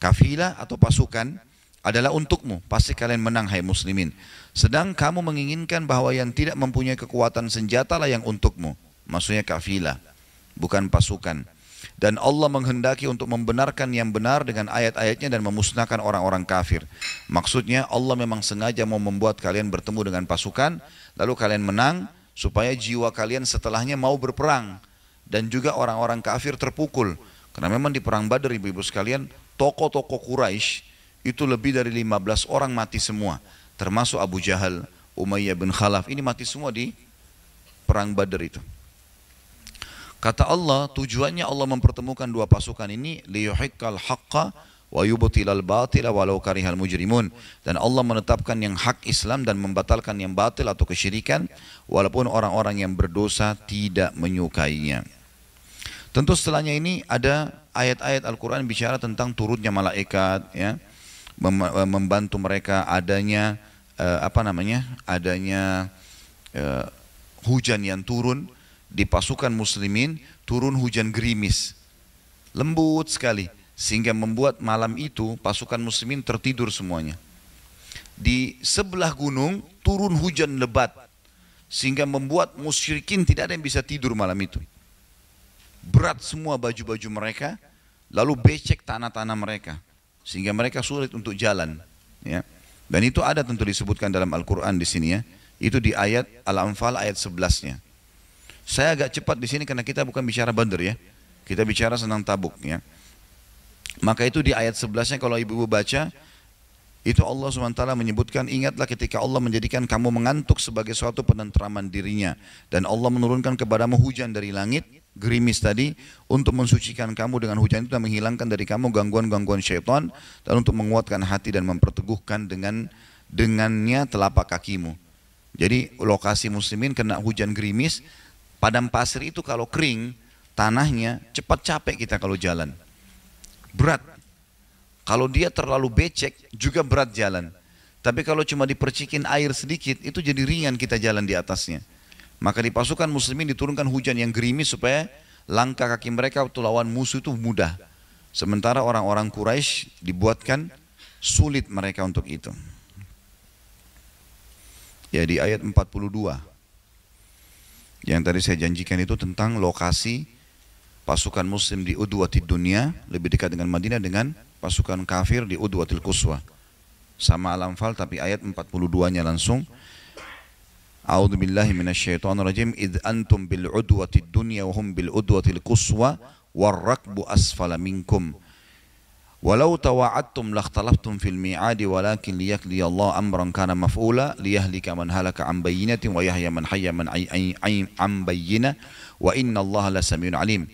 kafilah atau pasukan, adalah untukmu, pasti kalian menang hai muslimin. Sedang kamu menginginkan bahwa yang tidak mempunyai kekuatan senjata lah yang untukmu. Maksudnya kafilah, bukan pasukan. Dan Allah menghendaki untuk membenarkan yang benar dengan ayat-ayatnya dan memusnahkan orang-orang kafir. Maksudnya Allah memang sengaja mau membuat kalian bertemu dengan pasukan, lalu kalian menang, supaya jiwa kalian setelahnya mau berperang. Dan juga orang-orang kafir terpukul. Karena memang di perang Badar, ibu-ibu sekalian, tokoh-tokoh Quraisy itu lebih dari 15 orang mati semua. Termasuk Abu Jahal, Umayyah bin Khalaf, ini mati semua di perang Badar itu. Kata Allah, tujuannya Allah mempertemukan 2 pasukan ini, liyuhiqqal haqqa wa yubtilal batila walau karihal mujrimun. Dan Allah menetapkan yang hak Islam dan membatalkan yang batil atau kesyirikan walaupun orang-orang yang berdosa tidak menyukainya. Tentu setelahnya ini ada ayat-ayat Al-Quran bicara tentang turunnya malaikat, ya, membantu mereka adanya hujan yang turun di pasukan muslimin, turun hujan gerimis lembut sekali sehingga membuat malam itu pasukan muslimin tertidur semuanya. Di sebelah gunung turun hujan lebat sehingga membuat musyrikin tidak ada yang bisa tidur malam itu. Berat semua baju-baju mereka, lalu becek tanah-tanah mereka sehingga mereka sulit untuk jalan, ya. Dan itu ada tentu disebutkan dalam Al-Quran di sini, ya. Itu di ayat Al-Anfal ayat 11-nya. Saya agak cepat di sini karena kita bukan bicara Badr, ya. Kita bicara tentang Tabuk, ya. Maka itu di ayat 11-nya kalau ibu-ibu baca, itu Allah SWT menyebutkan, ingatlah ketika Allah menjadikan kamu mengantuk sebagai suatu penentraman dirinya. Dan Allah menurunkan kepadamu hujan dari langit, gerimis tadi, untuk mensucikan kamu dengan hujan itu dan menghilangkan dari kamu gangguan-gangguan syaitan, dan untuk menguatkan hati dan memperteguhkan dengannya telapak kakimu. Jadi lokasi muslimin kena hujan gerimis, padang pasir itu kalau kering, tanahnya cepat capek kita kalau jalan. Berat. Kalau dia terlalu becek juga berat jalan. Tapi kalau cuma dipercikin air sedikit itu jadi ringan kita jalan di atasnya. Maka di pasukan muslimin diturunkan hujan yang gerimis supaya langkah kaki mereka waktu lawan musuh itu mudah. Sementara orang-orang Quraisy dibuatkan sulit mereka untuk itu. Ya, di ayat 42 yang tadi saya janjikan itu tentang lokasi pasukan muslim di Udwatid Dunya, lebih dekat dengan Madinah, dengan pasukan kafir di Udwatil Quswa. Sama Al-Anfal tapi ayat 42-nya langsung. A'udzu billahi minasyaitonir rajim. Idz antum bil udwatid dunya wa hum bil udwatil quswa war rakbu asfala minkum. Walau tawa'adtum lakhtalaftum fil mi'adi walakin liyaqdi Allah amran kana maf'ula liyahlika man halaka an bayyinatin wa yahya man hayya an bayyinah wa inna Allah lasamiun alim.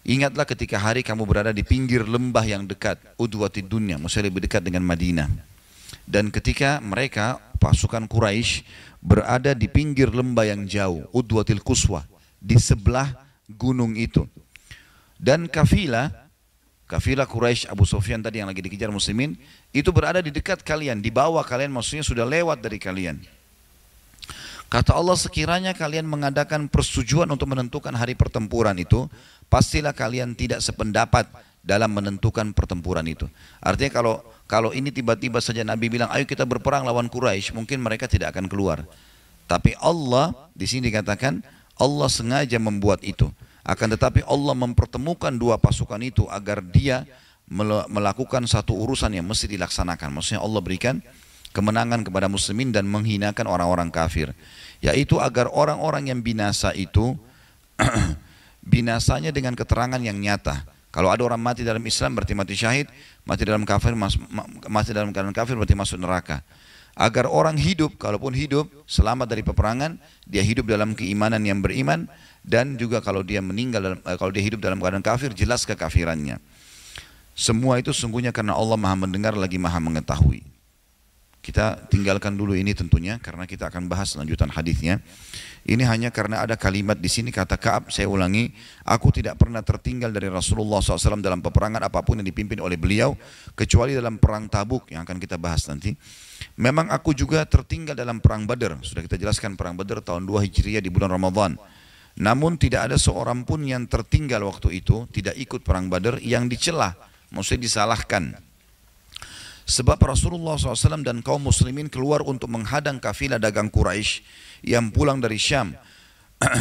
Ingatlah ketika hari kamu berada di pinggir lembah yang dekat, Udwatid Dunya, maksudnya lebih dekat dengan Madinah. Dan ketika mereka, pasukan Quraisy berada di pinggir lembah yang jauh, Udwatil Quswa, di sebelah gunung itu. Dan kafilah Quraisy Abu Sufyan tadi yang lagi dikejar muslimin, itu berada di dekat kalian, di bawah kalian, maksudnya sudah lewat dari kalian. Kata Allah, sekiranya kalian mengadakan persetujuan untuk menentukan hari pertempuran itu, pastilah kalian tidak sependapat dalam menentukan pertempuran itu. Artinya kalau ini tiba-tiba saja Nabi bilang, ayo kita berperang lawan Quraisy, mungkin mereka tidak akan keluar. Tapi Allah, di sini dikatakan, Allah sengaja membuat itu. Akan tetapi Allah mempertemukan dua pasukan itu agar dia melakukan satu urusan yang mesti dilaksanakan. Maksudnya Allah berikan kemenangan kepada muslimin dan menghinakan orang-orang kafir. Yaitu agar orang-orang yang binasa itu binasanya dengan keterangan yang nyata. Kalau ada orang mati dalam Islam berarti mati syahid, mati dalam keadaan kafir berarti masuk neraka. Agar orang hidup, kalaupun hidup selamat dari peperangan, dia hidup dalam keimanan yang beriman, dan juga kalau dia meninggal kalau dia hidup dalam keadaan kafir, jelas kekafirannya. Semua itu sungguhnya karena Allah Maha mendengar lagi Maha mengetahui. Kita tinggalkan dulu ini tentunya karena kita akan bahas lanjutan hadisnya. Ini hanya karena ada kalimat di sini, kata Ka'ab, saya ulangi, aku tidak pernah tertinggal dari Rasulullah SAW dalam peperangan apapun yang dipimpin oleh beliau, kecuali dalam perang Tabuk yang akan kita bahas nanti. Memang aku juga tertinggal dalam perang Badr. Sudah kita jelaskan perang Badr tahun 2 Hijriah di bulan Ramadan. Namun tidak ada seorang pun yang tertinggal waktu itu, tidak ikut perang Badr, yang dicela, maksudnya disalahkan. Sebab Rasulullah SAW dan kaum muslimin keluar untuk menghadang kafilah dagang Quraisy yang pulang dari Syam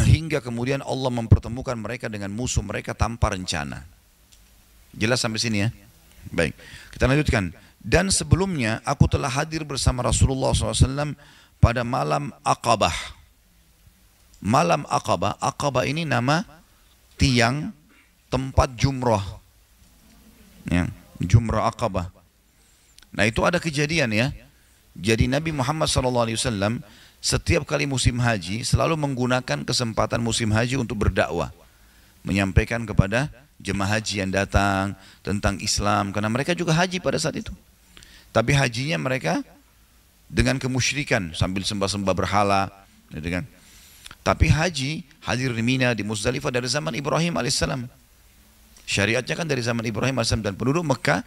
hingga kemudian Allah mempertemukan mereka dengan musuh mereka tanpa rencana. Jelas sampai sini, ya? Baik, kita lanjutkan. Dan sebelumnya aku telah hadir bersama Rasulullah SAW pada malam Aqabah. Malam Aqabah, Aqabah ini nama tiang tempat jumrah, ya, jumrah Aqabah. Nah itu ada kejadian, ya. Jadi Nabi Muhammad SAW setiap kali musim haji selalu menggunakan kesempatan musim haji untuk berdakwah, menyampaikan kepada jemaah haji yang datang, tentang Islam, karena mereka juga haji pada saat itu. Tapi hajinya mereka dengan kemusyrikan sambil sembah-sembah berhala, gitu kan. Tapi haji hadir di Mina, di Muzdalifah dari zaman Ibrahim alaihissalam. Syariatnya kan dari zaman Ibrahim alaihissalam, dan penduduk Mekah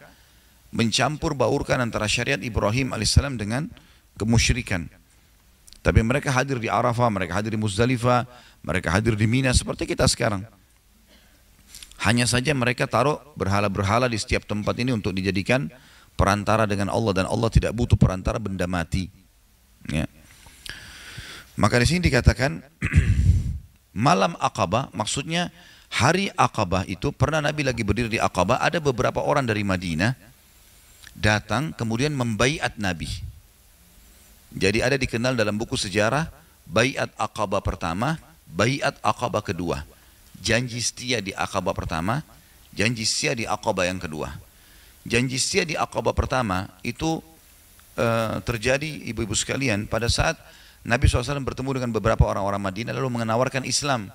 mencampur baurkan antara syariat Ibrahim alaihissalam dengan kemusyrikan. Tapi mereka hadir di Arafah, mereka hadir di Muzdalifah, mereka hadir di Mina seperti kita sekarang. Hanya saja mereka taruh berhala-berhala di setiap tempat ini untuk dijadikan perantara dengan Allah, dan Allah tidak butuh perantara benda mati. Ya. Maka di sini dikatakan malam Aqabah, maksudnya hari Aqabah itu pernah Nabi lagi berdiri di Aqabah, ada beberapa orang dari Madinah datang kemudian membaiat Nabi. Jadi ada dikenal dalam buku sejarah baiat Aqabah pertama, baiat Aqabah kedua. Janji setia di Aqabah pertama, janji setia di Aqabah yang kedua. Janji setia di Aqabah pertama itu terjadi ibu-ibu sekalian pada saat Nabi SAW bertemu dengan beberapa orang-orang Madinah lalu menawarkan Islam.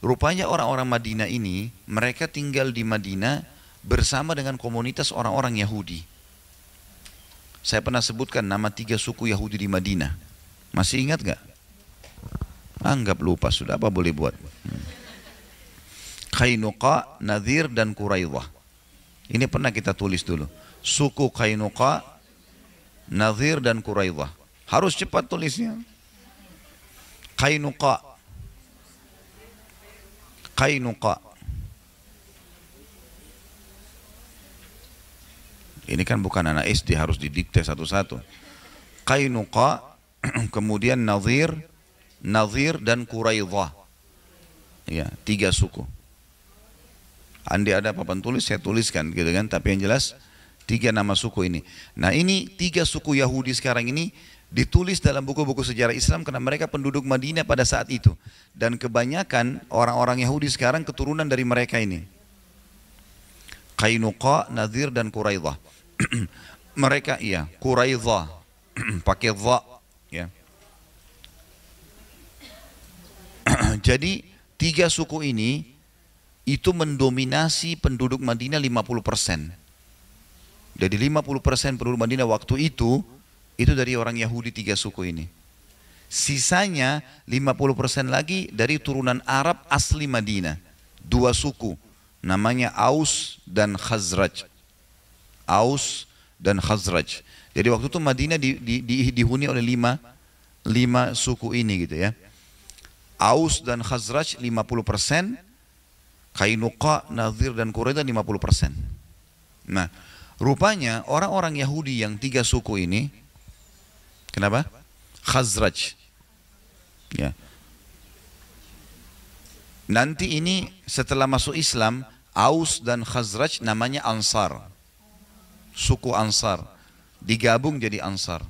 Rupanya orang-orang Madinah ini mereka tinggal di Madinah bersama dengan komunitas orang-orang Yahudi. Saya pernah sebutkan nama 3 suku Yahudi di Madinah. Masih ingat gak? Anggap lupa sudah, apa boleh buat. Qainuqa, Nadhir dan Quraidah. Ini pernah kita tulis dulu. Suku Qainuqa, Nadhir dan Quraidah. Harus cepat tulisnya. Qainuqa. Qainuqa. Ini kan bukan anak SD, harus didikte satu-satu. Qainuqa, kemudian Nadhir, Nadhir dan Quraidah. Ya, 3 suku. Andai ada papan tulis saya tuliskan gitu kan, tapi yang jelas 3 nama suku ini. Nah ini 3 suku Yahudi sekarang ini ditulis dalam buku-buku sejarah Islam karena mereka penduduk Madinah pada saat itu. Dan kebanyakan orang-orang Yahudi sekarang keturunan dari mereka ini. Qainuqa, Nadhir dan Quraidah. Mereka iya, Quraidah pakai dha ya. Jadi 3 suku ini itu mendominasi penduduk Madinah 50%. Jadi 50% penduduk Madinah waktu itu dari orang Yahudi 3 suku ini. Sisanya 50% lagi dari turunan Arab asli Madinah. 2 suku, namanya Aus dan Khazraj. Aus dan Khazraj. Jadi waktu itu Madinah dihuni oleh 5 suku ini gitu ya. Aus dan Khazraj 50%, Qainuqa, Nadhir dan Quraidah 50%. Nah, rupanya orang-orang Yahudi yang 3 suku ini, kenapa? Khazraj. Ya. Nanti ini setelah masuk Islam, Aus dan Khazraj namanya Ansar. Suku Ansar. Digabung jadi Ansar.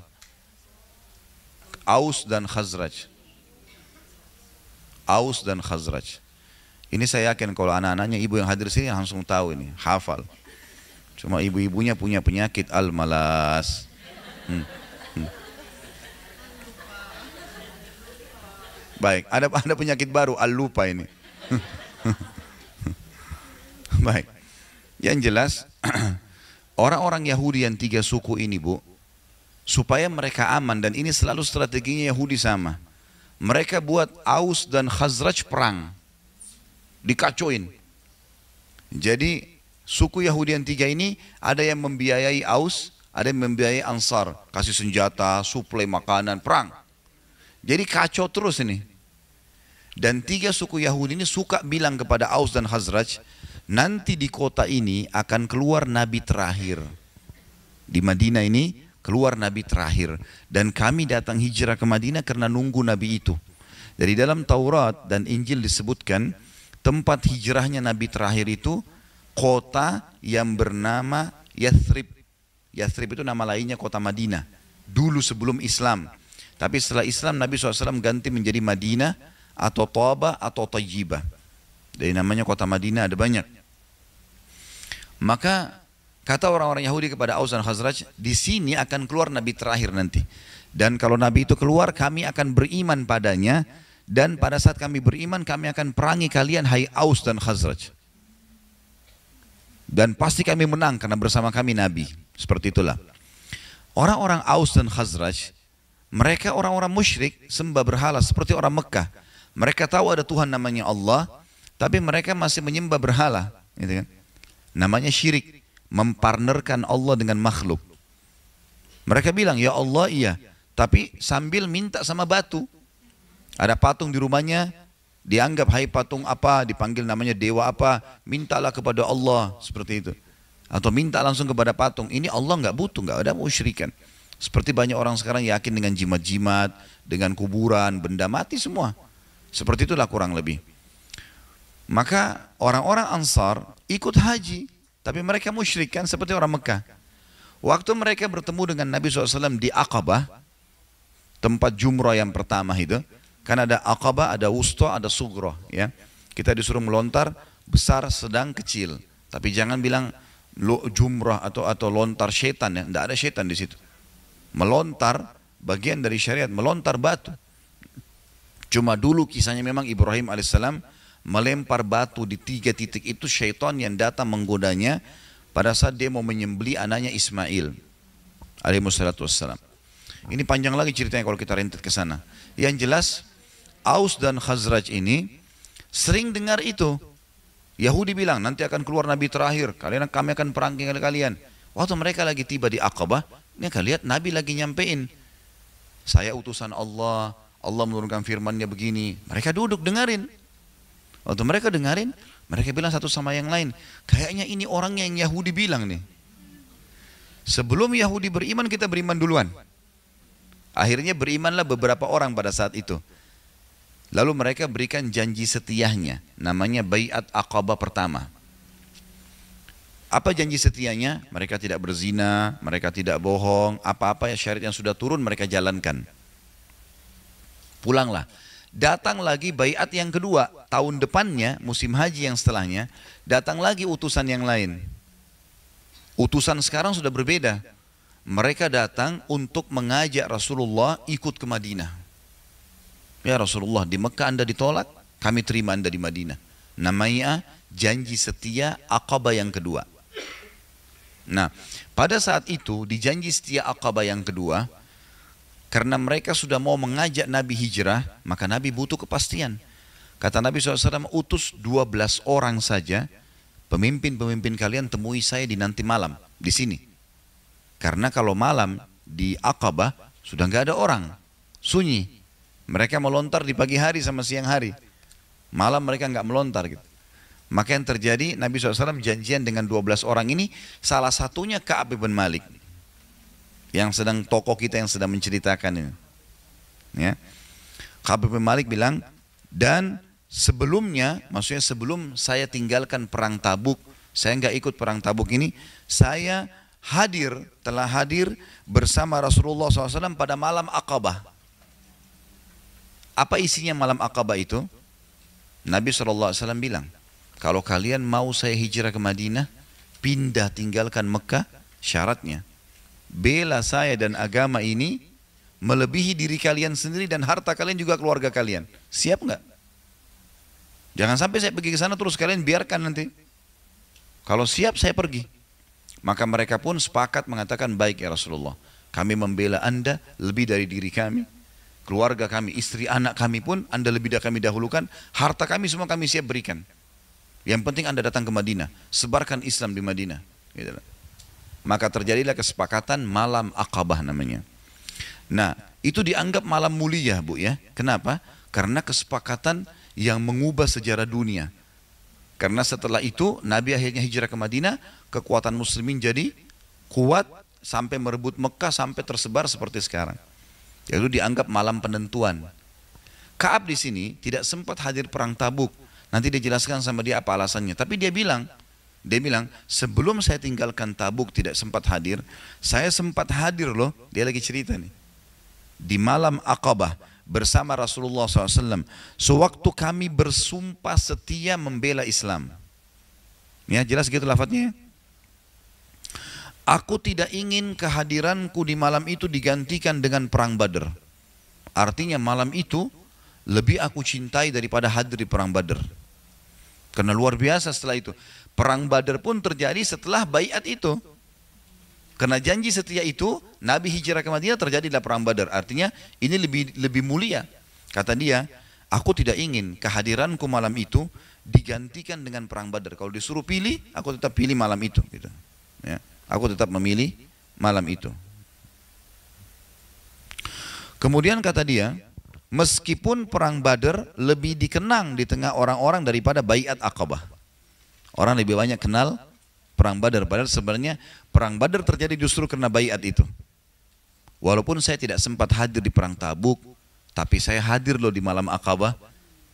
Aus dan Khazraj. Aus dan Khazraj. Ini saya yakin kalau anak-anaknya ibu yang hadir sini langsung tahu ini, hafal. Cuma ibu-ibunya punya penyakit al-malas. Baik, ada penyakit baru, al-lupa ini. Baik. Yang jelas, orang-orang Yahudi yang 3 suku ini, Bu, supaya mereka aman, dan ini selalu strateginya Yahudi sama. Mereka buat Aus dan Khazraj perang. Dikacoin. Jadi suku Yahudi yang 3 ini ada yang membiayai Aus, ada yang membiayai Ansar, kasih senjata, suplai makanan, perang. Jadi kacau terus ini. Dan 3 suku Yahudi ini suka bilang kepada Aus dan Khazraj, nanti di kota ini akan keluar nabi terakhir. Di Madinah ini keluar nabi terakhir, dan kami datang hijrah ke Madinah karena nunggu nabi itu. Dari dalam Taurat dan Injil disebutkan tempat hijrahnya nabi terakhir itu kota yang bernama Yathrib. Yathrib itu nama lainnya kota Madinah dulu sebelum Islam, tapi setelah Islam Nabi SAW ganti menjadi Madinah atau Taba atau Tayyibah. Dari namanya kota Madinah ada banyak. Maka kata orang-orang Yahudi kepada Aus dan Khazraj, di sini akan keluar nabi terakhir nanti, dan kalau nabi itu keluar kami akan beriman padanya, dan pada saat kami beriman kami akan perangi kalian hai Aus dan Khazraj. Dan pasti kami menang karena bersama kami Nabi. Seperti itulah. Orang-orang Aus dan Khazraj, mereka orang-orang musyrik, sembah berhala seperti orang Mekah. Mereka tahu ada Tuhan namanya Allah, tapi mereka masih menyembah berhala, gitu kan? Namanya syirik, mempartnerkan Allah dengan makhluk. Mereka bilang, ya Allah iya, tapi sambil minta sama batu. Ada patung di rumahnya, dianggap hai patung apa, dipanggil namanya dewa apa, mintalah kepada Allah, seperti itu. Atau minta langsung kepada patung. Ini Allah nggak butuh, nggak ada musyrikan. Seperti banyak orang sekarang yakin dengan jimat-jimat, dengan kuburan, benda mati semua. Seperti itulah kurang lebih. Maka orang-orang Ansar ikut haji, tapi mereka musyrikan seperti orang Mekah. Waktu mereka bertemu dengan Nabi SAW di Aqabah, tempat jumrah yang pertama itu, kan ada Aqabah, ada Wusta, ada Sughra, ya. Kita disuruh melontar besar, sedang, kecil. Tapi jangan bilang jumrah atau lontar setan, ya. Tidak ada setan di situ. Melontar bagian dari syariat, melontar batu. Cuma dulu kisahnya memang Ibrahim alaihissalam melempar batu di 3 titik itu, syaitan yang datang menggodanya pada saat dia mau menyembelih anaknya Ismail alaihissalatu wassalam. Ini panjang lagi ceritanya kalau kita rentet ke sana. Yang jelas Aus dan Khazraj ini sering dengar itu. Yahudi bilang nanti akan keluar Nabi terakhir, kami akan perang dengan kalian. Waktu mereka lagi tiba di Aqabah, mereka lihat Nabi lagi nyampein, saya utusan Allah, Allah menurunkan firman-Nya begini. Mereka duduk dengerin. Waktu mereka dengerin, mereka bilang satu sama yang lain, kayaknya ini orang yang Yahudi bilang nih. Sebelum Yahudi beriman, kita beriman duluan. Akhirnya berimanlah beberapa orang pada saat itu. Lalu mereka berikan janji setianya, namanya Baiat Aqabah pertama. Apa janji setianya? Mereka tidak berzina, mereka tidak bohong, apa-apa ya syariat yang sudah turun mereka jalankan. Pulanglah. Datang lagi baiat yang kedua, tahun depannya, musim haji yang setelahnya, datang lagi utusan yang lain. Utusan sekarang sudah berbeda. Mereka datang untuk mengajak Rasulullah ikut ke Madinah. Ya Rasulullah, di Mekah Anda ditolak, kami terima Anda di Madinah. Namanya janji setia Aqabah yang kedua. Nah, pada saat itu di janji setia Aqabah yang kedua, karena mereka sudah mau mengajak Nabi hijrah, maka Nabi butuh kepastian. Kata Nabi SAW, utus 12 orang saja, pemimpin-pemimpin kalian temui saya di nanti malam, di sini. Karena kalau malam di Aqabah sudah nggak ada orang, sunyi. Mereka melontar di pagi hari sama siang hari. Malam mereka nggak melontar gitu. Maka yang terjadi, Nabi SAW janjian dengan 12 orang ini, salah satunya Ka'ab bin Malik. Yang sedang tokoh kita yang sedang menceritakan ini. Ya. Ka'ab bin Malik bilang, dan sebelumnya, maksudnya sebelum saya tinggalkan perang Tabuk, saya nggak ikut perang Tabuk ini, saya telah hadir bersama Rasulullah SAW pada malam Aqabah. Apa isinya malam Aqabah itu? Nabi SAW bilang, kalau kalian mau saya hijrah ke Madinah, pindah tinggalkan Mekah, syaratnya bela saya dan agama ini melebihi diri kalian sendiri dan harta kalian juga keluarga kalian. Siap nggak? Jangan sampai saya pergi ke sana terus kalian biarkan nanti. Kalau siap saya pergi. Maka mereka pun sepakat mengatakan, baik ya Rasulullah, kami membela Anda lebih dari diri kami, keluarga kami, istri anak kami pun Anda lebih kami dahulukan, harta kami semua kami siap berikan. Yang penting Anda datang ke Madinah, sebarkan Islam di Madinah. Gitu. Maka terjadilah kesepakatan malam Aqabah namanya. Nah, itu dianggap malam mulia, Bu ya. Kenapa? Karena kesepakatan yang mengubah sejarah dunia. Karena setelah itu Nabi akhirnya hijrah ke Madinah, kekuatan muslimin jadi kuat sampai merebut Mekah sampai tersebar seperti sekarang. Itu dianggap malam penentuan. Ka'ab di sini tidak sempat hadir perang Tabuk. Nanti dia jelaskan sama dia apa alasannya. Tapi dia bilang, sebelum saya tinggalkan Tabuk tidak sempat hadir, saya sempat hadir loh. Dia lagi cerita nih. Di malam Aqabah bersama Rasulullah SAW. Sewaktu kami bersumpah setia membela Islam. Ya jelas gitu lafadznya. Aku tidak ingin kehadiranku di malam itu digantikan dengan perang Badr. Artinya malam itu lebih aku cintai daripada hadir di perang Badr. Karena luar biasa setelah itu. Perang Badar pun terjadi setelah baiat itu. Karena janji setia itu, Nabi hijrah ke Madinah, terjadilah perang Badar. Artinya ini lebih mulia. Kata dia, aku tidak ingin kehadiranku malam itu digantikan dengan perang Badar. Kalau disuruh pilih, aku tetap pilih malam itu. Gitu. Ya, aku tetap memilih malam itu. Kemudian kata dia, meskipun perang Badar lebih dikenang di tengah orang-orang daripada baiat Aqabah. Orang lebih banyak kenal perang Badar, padahal sebenarnya perang Badar terjadi justru karena baiat itu. Walaupun saya tidak sempat hadir di perang Tabuk, tapi saya hadir loh di malam Aqabah,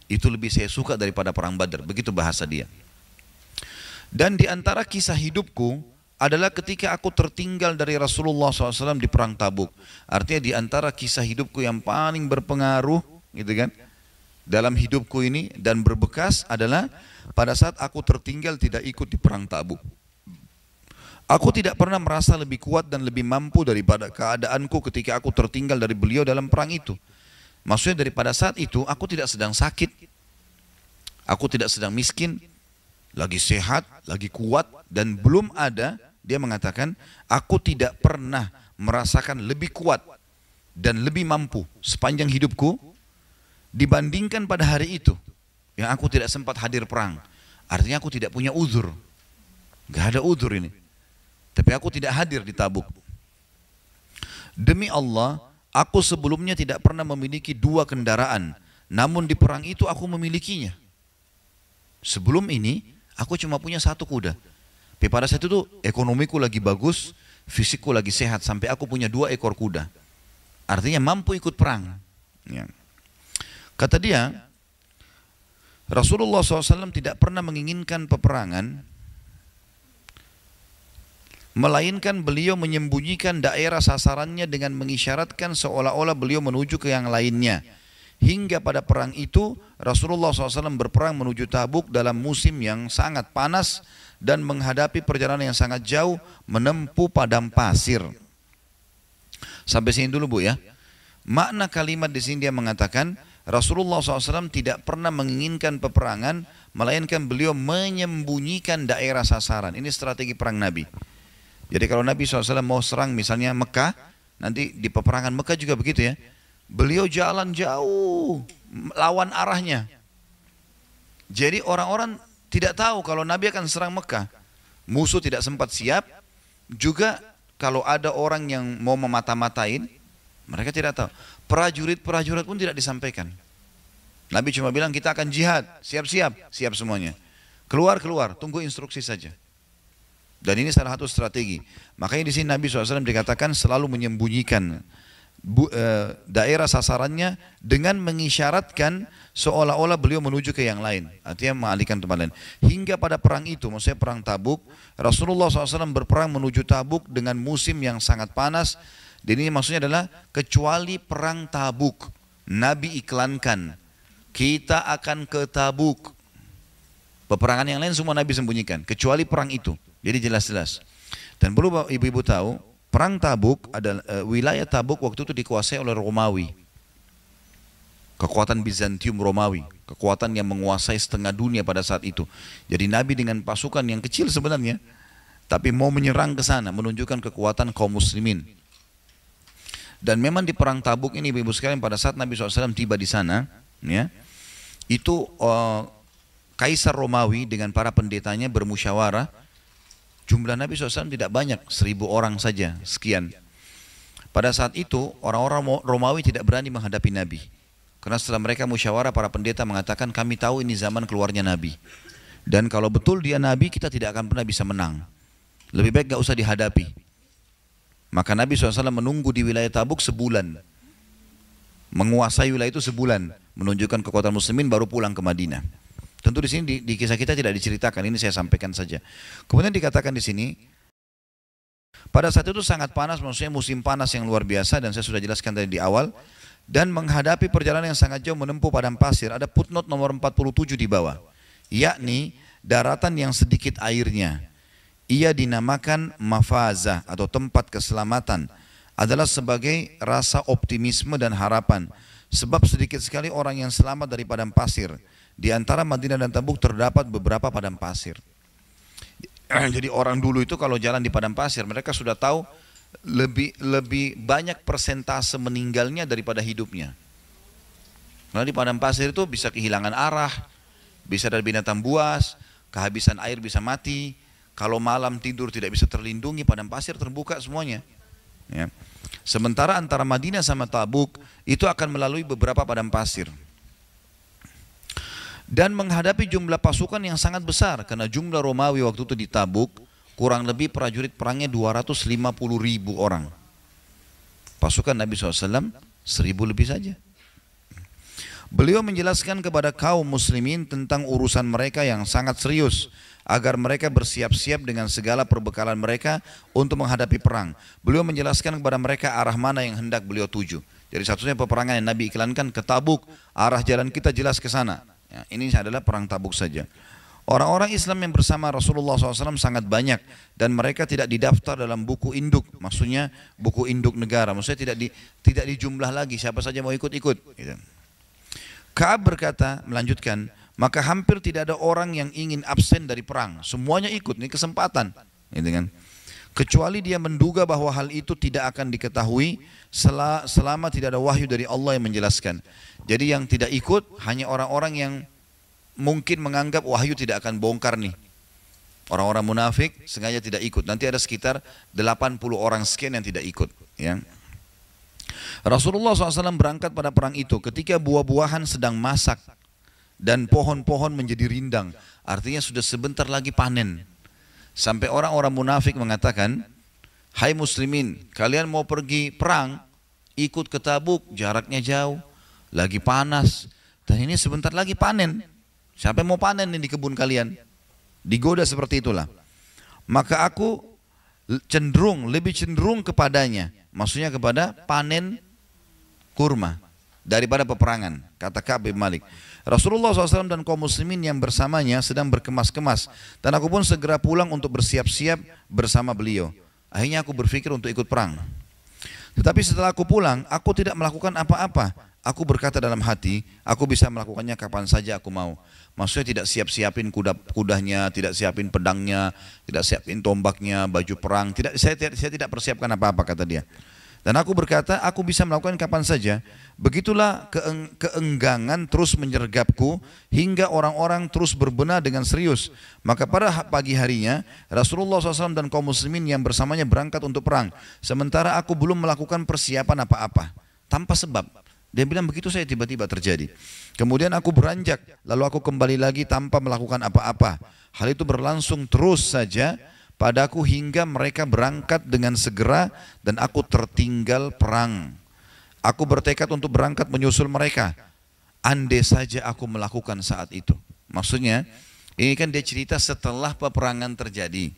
itu lebih saya suka daripada perang Badar. Begitu bahasa dia. Dan di antara kisah hidupku adalah ketika aku tertinggal dari Rasulullah SAW di perang Tabuk. Artinya di antara kisah hidupku yang paling berpengaruh, gitu kan, dalam hidupku ini dan berbekas adalah pada saat aku tertinggal tidak ikut di perang Tabuk. Aku tidak pernah merasa lebih kuat dan lebih mampu daripada keadaanku ketika aku tertinggal dari beliau dalam perang itu. Maksudnya daripada saat itu aku tidak sedang sakit, aku tidak sedang miskin, lagi sehat, lagi kuat, dan belum ada, dia mengatakan, aku tidak pernah merasakan lebih kuat dan lebih mampu sepanjang hidupku dibandingkan pada hari itu yang aku tidak sempat hadir perang. Artinya aku tidak punya uzur, gak ada uzur ini. Tapi aku tidak hadir di Tabuk. Demi Allah, aku sebelumnya tidak pernah memiliki 2 kendaraan, namun di perang itu aku memilikinya. Sebelum ini, aku cuma punya 1 kuda. Tapi pada saat itu ekonomiku lagi bagus, fisikku lagi sehat, sampai aku punya 2 ekor kuda. Artinya mampu ikut perang. Ya. Kata dia, Rasulullah SAW tidak pernah menginginkan peperangan, melainkan beliau menyembunyikan daerah sasarannya dengan mengisyaratkan seolah-olah beliau menuju ke yang lainnya. Hingga pada perang itu Rasulullah SAW berperang menuju Tabuk dalam musim yang sangat panas dan menghadapi perjalanan yang sangat jauh menempuh padang pasir. Sampai sini dulu Bu ya. Makna kalimat di sini dia mengatakan Rasulullah SAW tidak pernah menginginkan peperangan, melainkan beliau menyembunyikan daerah sasaran. Ini strategi perang Nabi. Jadi kalau Nabi SAW mau serang misalnya Mekah, nanti di peperangan Mekah juga begitu ya. Beliau jalan jauh, lawan arahnya. Jadi orang-orang tidak tahu kalau Nabi akan serang Mekah. Musuh tidak sempat siap. Juga kalau ada orang yang mau memata-matain, mereka tidak tahu. Prajurit-prajurit pun tidak disampaikan. Nabi cuma bilang kita akan jihad, siap-siap, siap semuanya. Keluar-keluar, tunggu instruksi saja. Dan ini salah satu strategi. Makanya di sini Nabi SAW dikatakan selalu menyembunyikan daerah sasarannya dengan mengisyaratkan seolah-olah beliau menuju ke yang lain. Artinya mengalihkan tempat lain. Hingga pada perang itu, maksudnya perang Tabuk, Rasulullah SAW berperang menuju Tabuk dengan musim yang sangat panas. Dan ini maksudnya adalah kecuali perang Tabuk, Nabi iklankan kita akan ke Tabuk. Peperangan yang lain semua Nabi sembunyikan, kecuali perang itu. Jadi jelas-jelas. Dan perlu ibu-ibu tahu, perang Tabuk adalah wilayah Tabuk waktu itu dikuasai oleh Romawi. Kekuatan Bizantium Romawi, kekuatan yang menguasai setengah dunia pada saat itu. Jadi Nabi dengan pasukan yang kecil sebenarnya, tapi mau menyerang ke sana, menunjukkan kekuatan kaum muslimin. Dan memang di perang Tabuk ini ibu-ibu sekalian, pada saat Nabi SAW tiba di sana, ya, itu Kaisar Romawi dengan para pendetanya bermusyawarah. Jumlah Nabi SAW tidak banyak, 1000 orang saja, sekian. Pada saat itu orang-orang Romawi tidak berani menghadapi Nabi. Karena setelah mereka musyawarah, para pendeta mengatakan kami tahu ini zaman keluarnya Nabi. Dan kalau betul dia Nabi, kita tidak akan pernah bisa menang. Lebih baik gak usah dihadapi. Maka Nabi SAW menunggu di wilayah Tabuk sebulan. Menguasai wilayah itu sebulan. Menunjukkan kekuatan muslimin baru pulang ke Madinah. Tentu di sini di kisah kita tidak diceritakan, ini saya sampaikan saja. Kemudian dikatakan di sini, pada saat itu sangat panas, maksudnya musim panas yang luar biasa, dan saya sudah jelaskan tadi di awal. Dan menghadapi perjalanan yang sangat jauh menempuh padang pasir, ada footnote nomor 47 di bawah, yakni daratan yang sedikit airnya. Ia dinamakan mafazah atau tempat keselamatan, adalah sebagai rasa optimisme dan harapan. sebab sedikit sekali orang yang selamat dari padang pasir. Di antara Madinah dan Tabuk terdapat beberapa padang pasir. Jadi orang dulu itu kalau jalan di padang pasir, mereka sudah tahu lebih banyak persentase meninggalnya daripada hidupnya. Karena di padang pasir itu bisa kehilangan arah, bisa ada binatang buas, kehabisan air bisa mati. Kalau malam tidur tidak bisa terlindungi, padang pasir terbuka semuanya. Ya. Sementara antara Madinah sama Tabuk itu akan melalui beberapa padang pasir. Dan menghadapi jumlah pasukan yang sangat besar, karena jumlah Romawi waktu itu di Tabuk kurang lebih prajurit perangnya 250.000 orang. Pasukan Nabi SAW 1.000 lebih saja. Beliau menjelaskan kepada kaum muslimin tentang urusan mereka yang sangat serius, agar mereka bersiap-siap dengan segala perbekalan mereka untuk menghadapi perang. Beliau menjelaskan kepada mereka arah mana yang hendak beliau tuju. Jadi satunya peperangan yang Nabi iklankan ke Tabuk, arah jalan kita jelas ke sana. Ya, ini adalah perang Tabuk saja. Orang-orang Islam yang bersama Rasulullah SAW sangat banyak dan mereka tidak didaftar dalam buku induk, maksudnya buku induk negara, maksudnya tidak dijumlah lagi, siapa saja mau ikut-ikut. Gitu. Ka'ab berkata, melanjutkan, maka hampir tidak ada orang yang ingin absen dari perang, semuanya ikut, ini kesempatan. Gitu kan? Kecuali dia menduga bahwa hal itu tidak akan diketahui selama tidak ada wahyu dari Allah yang menjelaskan. Jadi yang tidak ikut hanya orang-orang yang mungkin menganggap wahyu tidak akan bongkar nih. Orang-orang munafik sengaja tidak ikut. Nanti ada sekitar 80 orang sekian yang tidak ikut. Ya. Rasulullah SAW berangkat pada perang itu ketika buah-buahan sedang masak dan pohon-pohon menjadi rindang. Artinya sudah sebentar lagi panen. Sampai orang-orang munafik mengatakan, hai muslimin, kalian mau pergi perang, ikut ke Tabuk, jaraknya jauh, lagi panas, dan ini sebentar lagi panen. Siapa yang mau panen ini di kebun kalian? Digoda seperti itulah. Maka aku lebih cenderung kepadanya, maksudnya kepada panen kurma daripada peperangan, kata Ka'ab bin Malik. Rasulullah SAW dan kaum muslimin yang bersamanya sedang berkemas-kemas, dan aku pun segera pulang untuk bersiap-siap bersama beliau. Akhirnya aku berpikir untuk ikut perang. Tetapi setelah aku pulang, aku tidak melakukan apa-apa. Aku berkata dalam hati, aku bisa melakukannya kapan saja aku mau. Maksudnya tidak siap-siapin kudanya, tidak siapin pedangnya, tidak siapin tombaknya, baju perang. Saya tidak persiapkan apa-apa, kata dia. Dan aku berkata, aku bisa melakukan kapan saja. Begitulah keenggangan terus menyergapku hingga orang-orang terus berbenah dengan serius. Maka pada pagi harinya, Rasulullah SAW dan kaum muslimin yang bersamanya berangkat untuk perang. Sementara aku belum melakukan persiapan apa-apa. Tanpa sebab. Dia bilang begitu saya tiba-tiba terjadi. Kemudian aku beranjak, lalu aku kembali lagi tanpa melakukan apa-apa. Hal itu berlangsung terus saja padaku hingga mereka berangkat dengan segera dan aku tertinggal perang. Aku bertekad untuk berangkat menyusul mereka. Andai saja aku melakukan saat itu. Maksudnya, ini kan dia cerita setelah peperangan terjadi.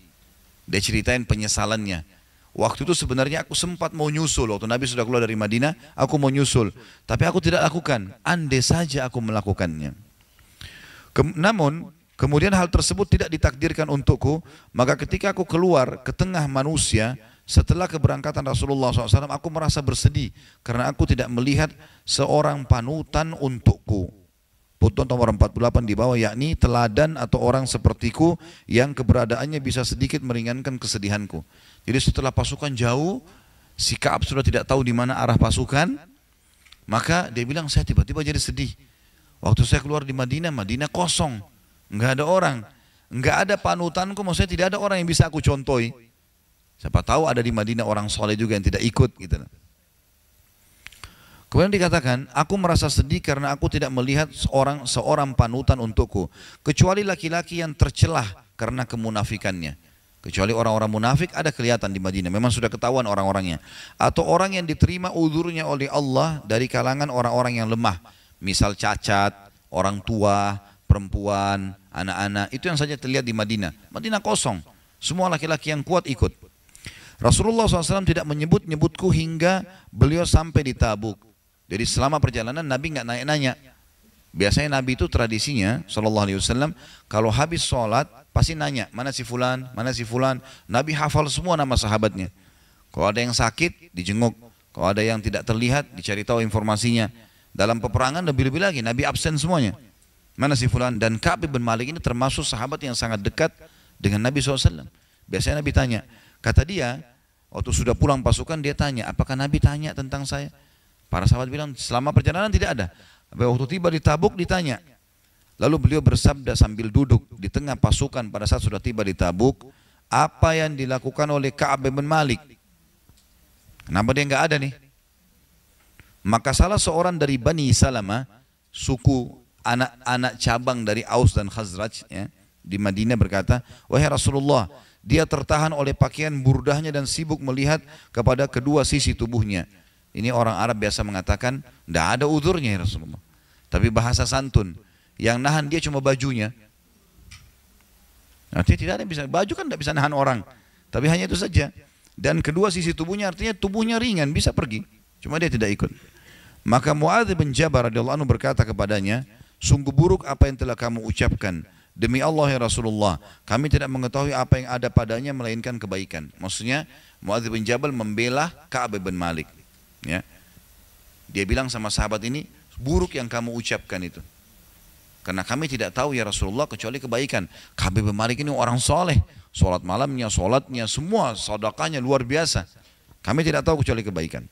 Dia ceritain penyesalannya. Waktu itu sebenarnya aku sempat mau nyusul. Waktu Nabi sudah keluar dari Madinah, aku mau nyusul. Tapi aku tidak lakukan. Andai saja aku melakukannya. Namun, kemudian hal tersebut tidak ditakdirkan untukku, maka ketika aku keluar ke tengah manusia, setelah keberangkatan Rasulullah SAW, aku merasa bersedih, karena aku tidak melihat seorang panutan untukku. Putun nomor 48 di bawah, yakni teladan atau orang sepertiku yang keberadaannya bisa sedikit meringankan kesedihanku. Jadi setelah pasukan jauh, si Ka'ab sudah tidak tahu di mana arah pasukan, maka dia bilang saya tiba-tiba jadi sedih. Waktu saya keluar di Madinah, Madinah kosong. Enggak ada orang, enggak ada panutanku, maksudnya tidak ada orang yang bisa aku contohi. Siapa tahu ada di Madinah orang soleh juga yang tidak ikut gitu. Kemudian dikatakan, aku merasa sedih karena aku tidak melihat seorang panutan untukku, kecuali laki-laki yang tercelah karena kemunafikannya. Kecuali orang-orang munafik ada kelihatan di Madinah, memang sudah ketahuan orang-orangnya. Atau orang yang diterima uzurnya oleh Allah dari kalangan orang-orang yang lemah, misal cacat, orang tua, perempuan, anak-anak, itu yang saja terlihat di Madinah. Madinah kosong, semua laki-laki yang kuat ikut. Rasulullah SAW tidak menyebut-nyebutku hingga beliau sampai di Tabuk. Jadi selama perjalanan Nabi nggak nanya-nanya. Biasanya Nabi itu tradisinya SAW kalau habis sholat pasti nanya mana si fulan, mana si fulan. Nabi hafal semua nama sahabatnya. Kalau ada yang sakit dijenguk, kalau ada yang tidak terlihat dicari tahu informasinya. Dalam peperangan lebih-lebih lagi, Nabi absen semuanya. Mana si fulan? Dan Ka'ab bin Malik ini termasuk sahabat yang sangat dekat dengan Nabi SAW. Biasanya Nabi tanya, kata dia, waktu sudah pulang pasukan dia tanya, apakah Nabi tanya tentang saya? Para sahabat bilang, selama perjalanan tidak ada. Tapi waktu tiba di Tabuk ditanya. Lalu beliau bersabda sambil duduk di tengah pasukan pada saat sudah tiba di Tabuk, apa yang dilakukan oleh Ka'ab bin Malik? Kenapa dia nggak ada nih? Maka salah seorang dari Bani Salamah, suku anak-anak cabang dari Aus dan Khazraj ya, di Madinah berkata, wahai Rasulullah, dia tertahan oleh pakaian burdahnya dan sibuk melihat kepada kedua sisi tubuhnya. Ini orang Arab biasa mengatakan, tidak ada udurnya ya Rasulullah. Tapi bahasa santun, yang nahan dia cuma bajunya. Artinya tidak ada yang bisa, baju kan tidak bisa nahan orang. Tapi hanya itu saja. Dan kedua sisi tubuhnya artinya tubuhnya ringan, bisa pergi. Cuma dia tidak ikut. Maka Mu'adz bin Jabal radhiyallahu anhu berkata kepadanya, sungguh buruk apa yang telah kamu ucapkan. Demi Allah ya Rasulullah, kami tidak mengetahui apa yang ada padanya melainkan kebaikan. Maksudnya Mu'adz bin Jabal membela Ka'ab bin Malik. Ya. Dia bilang sama sahabat ini, buruk yang kamu ucapkan itu. Karena kami tidak tahu ya Rasulullah kecuali kebaikan. Ka'ab bin Malik ini orang soleh. Sholat malamnya, sholatnya, semua sedekahnya luar biasa. Kami tidak tahu kecuali kebaikan.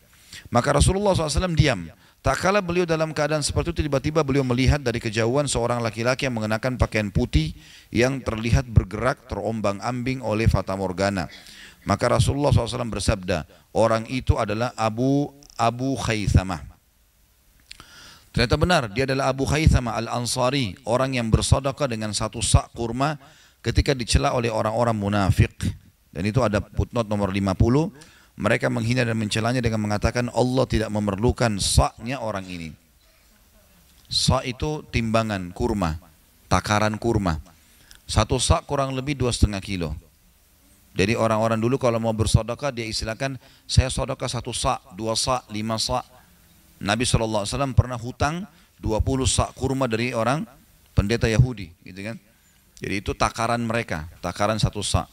Maka Rasulullah SAW diam. Tak kala beliau dalam keadaan seperti itu, tiba-tiba beliau melihat dari kejauhan seorang laki-laki yang mengenakan pakaian putih yang terlihat bergerak terombang-ambing oleh fata morgana. Maka Rasulullah SAW bersabda, orang itu adalah Abu Khaythamah. Ternyata benar, dia adalah Abu Khaythamah Al-Ansari, orang yang bersedekah dengan satu sak kurma ketika dicela oleh orang-orang munafik. Dan itu ada footnote nomor 50. Mereka menghina dan mencelanya dengan mengatakan Allah tidak memerlukan saknya orang ini. Sak itu timbangan kurma, takaran kurma. Satu sak kurang lebih 2,5 kilo. Jadi orang-orang dulu kalau mau bersedekah dia istilahkan, saya sedekah 1 sak, 2 sak, 5 sak. Nabi SAW pernah hutang 20 sak kurma dari orang pendeta Yahudi, gitu kan? Jadi itu takaran mereka, takaran 1 sak.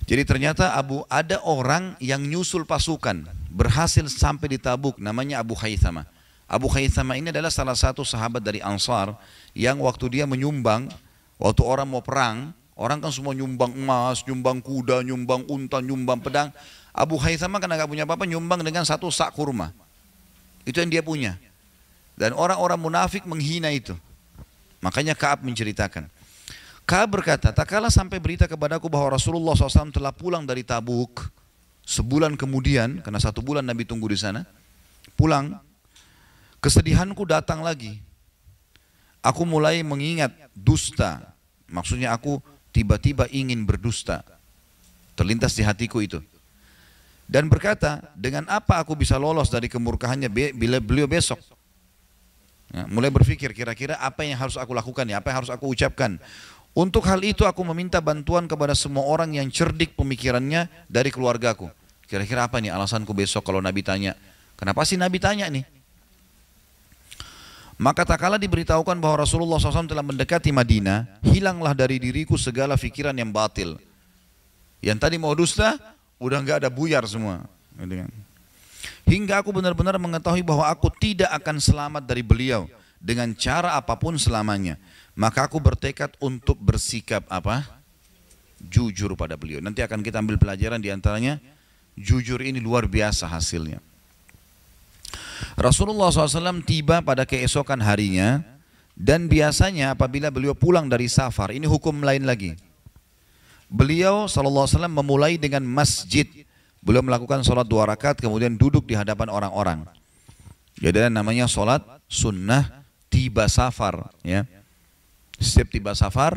Jadi ternyata ada orang yang nyusul pasukan, berhasil sampai di Tabuk, namanya Abu Khaythamah. Abu Khaythamah ini adalah salah satu sahabat dari Ansar yang waktu dia menyumbang, waktu orang mau perang, orang kan semua nyumbang emas, nyumbang kuda, nyumbang unta, nyumbang pedang. Abu Khaythamah karena gak punya apa-apa nyumbang dengan 1 sak kurma. Itu yang dia punya. Dan orang-orang munafik menghina itu. Makanya Ka'ab menceritakan. Ka'ab berkata, tak kalah sampai berita kepadaku bahwa Rasulullah SAW telah pulang dari Tabuk. Sebulan kemudian, karena 1 bulan Nabi tunggu di sana, pulang, kesedihanku datang lagi. Aku mulai mengingat dusta. Maksudnya aku tiba-tiba ingin berdusta. Terlintas di hatiku itu. Dan berkata, dengan apa aku bisa lolos dari kemurkahannya bila beliau besok? Ya, mulai berpikir kira-kira apa yang harus aku lakukan ya, apa yang harus aku ucapkan. Untuk hal itu aku meminta bantuan kepada semua orang yang cerdik pemikirannya dari keluargaku. Kira-kira apa nih alasanku besok kalau Nabi tanya? Kenapa sih Nabi tanya nih? Maka tak kala diberitahukan bahwa Rasulullah SAW telah mendekati Madinah, hilanglah dari diriku segala pikiran yang batil. Yang tadi mau dusta, udah nggak ada, buyar semua. Hingga aku benar-benar mengetahui bahwa aku tidak akan selamat dari beliau dengan cara apapun selamanya. Maka aku bertekad untuk bersikap apa? Jujur pada beliau. Nanti akan kita ambil pelajaran diantaranya. Jujur ini luar biasa hasilnya. Rasulullah SAW tiba pada keesokan harinya. Dan biasanya apabila beliau pulang dari safar, ini hukum lain lagi. Beliau SAW memulai dengan masjid. Beliau melakukan sholat 2 rakaat kemudian duduk di hadapan orang-orang. Jadi namanya sholat sunnah tiba safar, ya. Setiap tiba safar,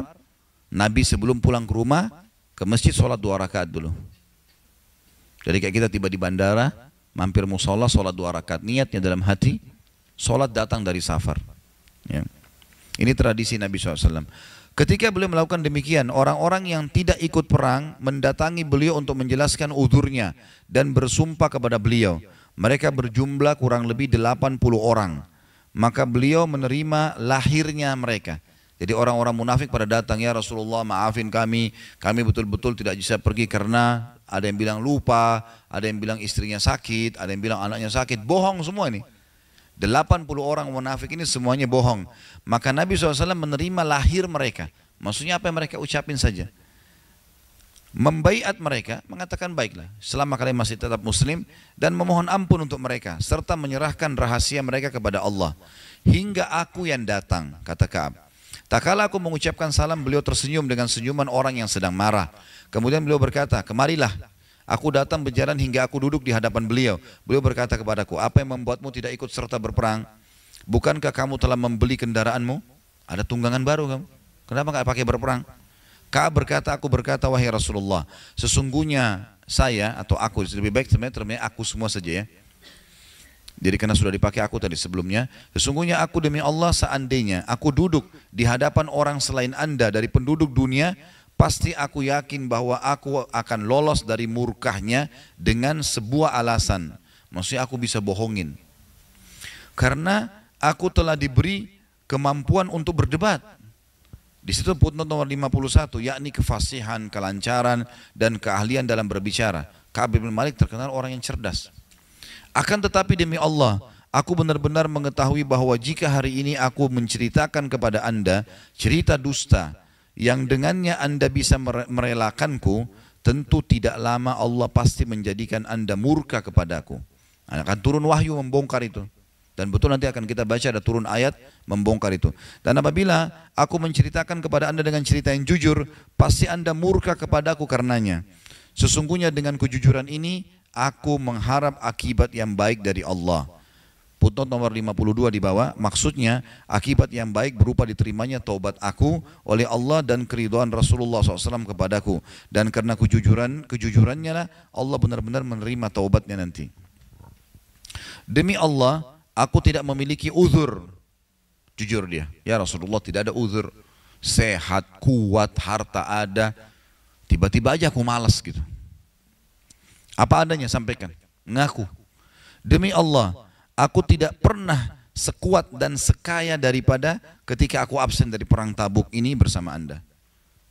Nabi sebelum pulang ke rumah, ke masjid sholat 2 rakaat dulu. Jadi kayak kita tiba di bandara, mampir musola, sholat 2 rakaat. Niatnya dalam hati, sholat datang dari safar. Ya. Ini tradisi Nabi SAW. Ketika beliau melakukan demikian, orang-orang yang tidak ikut perang mendatangi beliau untuk menjelaskan udhurnya dan bersumpah kepada beliau. Mereka berjumlah kurang lebih 80 orang. Maka beliau menerima lahirnya mereka. Jadi orang-orang munafik pada datang, ya Rasulullah maafin kami betul-betul tidak bisa pergi karena ada yang bilang lupa, ada yang bilang istrinya sakit, ada yang bilang anaknya sakit, bohong semua ini. 80 orang munafik ini semuanya bohong. Maka Nabi SAW menerima lahir mereka. Maksudnya apa yang mereka ucapin saja. Membaiat mereka, mengatakan baiklah, selama kalian masih tetap muslim, dan memohon ampun untuk mereka, serta menyerahkan rahasia mereka kepada Allah. Hingga aku yang datang, kata Ka'ab. Tak kala aku mengucapkan salam, beliau tersenyum dengan senyuman orang yang sedang marah. Kemudian beliau berkata, kemarilah. Aku datang berjalan hingga aku duduk di hadapan beliau. Beliau berkata kepadaku, apa yang membuatmu tidak ikut serta berperang? Bukankah kamu telah membeli kendaraanmu? Ada tunggangan baru kamu. Kenapa nggak pakai berperang? Ka'ab berkata, aku berkata, wahai Rasulullah, sesungguhnya saya atau aku, lebih baik sebenarnya aku semua saja ya. Jadi karena sudah dipakai aku tadi sebelumnya, sesungguhnya aku demi Allah seandainya aku duduk di hadapan orang selain anda dari penduduk dunia, pasti aku yakin bahwa aku akan lolos dari murkahnya dengan sebuah alasan. Maksudnya aku bisa bohongin. Karena aku telah diberi kemampuan untuk berdebat. Di situ footnote nomor 51, yakni kefasihan, kelancaran, dan keahlian dalam berbicara. Ka'ab bin Malik terkenal orang yang cerdas. Akan tetapi demi Allah, aku benar-benar mengetahui bahwa jika hari ini aku menceritakan kepada anda cerita dusta, yang dengannya anda bisa merelakanku, tentu tidak lama Allah pasti menjadikan anda murka kepadaku. Akan turun wahyu membongkar itu. Dan betul nanti akan kita baca ada turun ayat membongkar itu. Dan apabila aku menceritakan kepada anda dengan cerita yang jujur, pasti anda murka kepadaku karenanya. Sesungguhnya dengan kejujuran ini, aku mengharap akibat yang baik dari Allah. Footnote nomor 52 di bawah, maksudnya akibat yang baik berupa diterimanya taubat aku oleh Allah dan keridhaan Rasulullah SAW kepadaku. Dan karena kejujurannya lah Allah benar-benar menerima taubatnya nanti. Demi Allah, aku tidak memiliki uzur. Jujur dia, ya Rasulullah tidak ada uzur. Sehat, kuat, harta ada. Tiba-tiba aja aku malas gitu. Apa adanya sampaikan, ngaku. Demi Allah, aku tidak pernah sekuat dan sekaya daripada ketika aku absen dari perang Tabuk ini bersama anda.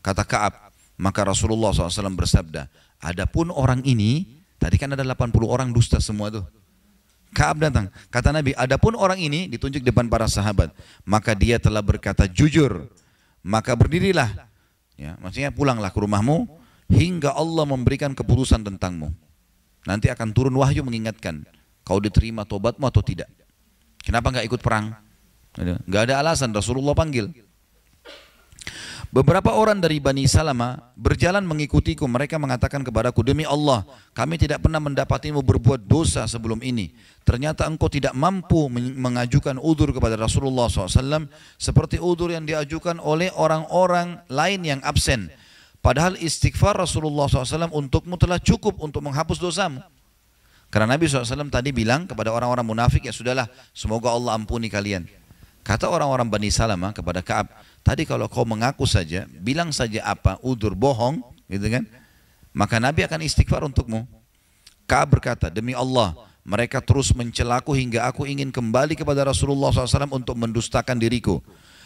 Kata Ka'ab, maka Rasulullah SAW bersabda, adapun orang ini, tadi kan ada 80 orang dusta semua tuh. Ka'ab datang, kata Nabi, adapun orang ini ditunjuk depan para sahabat, maka dia telah berkata jujur, maka berdirilah, ya, maksudnya pulanglah ke rumahmu hingga Allah memberikan keputusan tentangmu. Nanti akan turun wahyu mengingatkan, kau diterima tobatmu atau tidak. Kenapa nggak ikut perang? Nggak ada alasan, Rasulullah panggil. Beberapa orang dari Bani Salama berjalan mengikutiku. Mereka mengatakan kepadaku, demi Allah, kami tidak pernah mendapatimu berbuat dosa sebelum ini. Ternyata engkau tidak mampu mengajukan udzur kepada Rasulullah SAW seperti udzur yang diajukan oleh orang-orang lain yang absen. Padahal istighfar Rasulullah SAW untukmu telah cukup untuk menghapus dosamu. Karena Nabi SAW tadi bilang kepada orang-orang munafik, ya sudahlah, semoga Allah ampuni kalian. Kata orang-orang Bani Salama kepada Ka'ab, tadi kalau kau mengaku saja, bilang saja apa, udzur bohong, gitu kan? Maka Nabi akan istighfar untukmu. Ka'ab berkata, demi Allah, mereka terus mencelaku hingga aku ingin kembali kepada Rasulullah SAW untuk mendustakan diriku.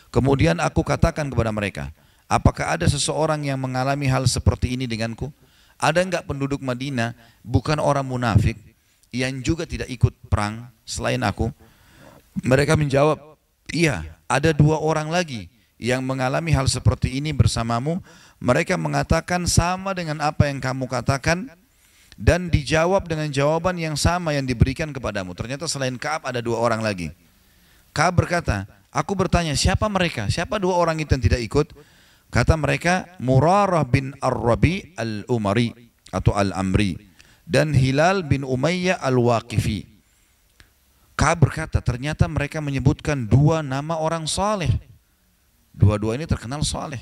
Kemudian aku katakan kepada mereka, apakah ada seseorang yang mengalami hal seperti ini denganku? Ada enggak penduduk Madinah, bukan orang munafik, yang juga tidak ikut perang selain aku? Mereka menjawab, iya, ada 2 orang lagi yang mengalami hal seperti ini bersamamu. Mereka mengatakan sama dengan apa yang kamu katakan dan dijawab dengan jawaban yang sama yang diberikan kepadamu. Ternyata selain Ka'ab ada 2 orang lagi. Ka'ab berkata, aku bertanya siapa mereka? Siapa 2 orang itu yang tidak ikut? Kata mereka, Murarah bin Ar-Rabi al-Umari atau al-Amri dan Hilal bin Umayyah al-Waqifi. Ka'ab berkata, ternyata mereka menyebutkan 2 nama orang saleh. 2 ini terkenal saleh.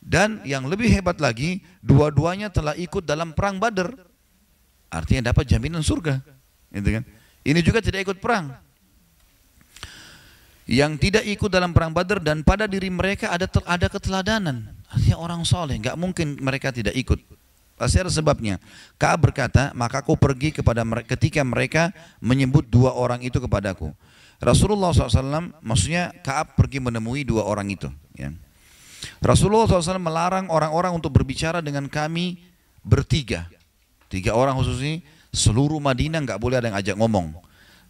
Dan yang lebih hebat lagi, 2-duanya telah ikut dalam perang Badar. Artinya dapat jaminan surga. Gitu kan? Ini juga tidak ikut perang. Yang tidak ikut dalam perang Badar dan pada diri mereka ada keteladanan. Artinya orang saleh, nggak mungkin mereka tidak ikut. Pasti ada sebabnya. Ka'ab berkata, maka aku pergi kepada mereka ketika mereka menyebut 2 orang itu kepadaku. Rasulullah SAW, maksudnya Ka'ab pergi menemui 2 orang itu. Ya. Rasulullah SAW melarang orang-orang untuk berbicara dengan kami bertiga. 3 orang khususnya, seluruh Madinah nggak boleh ada yang ajak ngomong.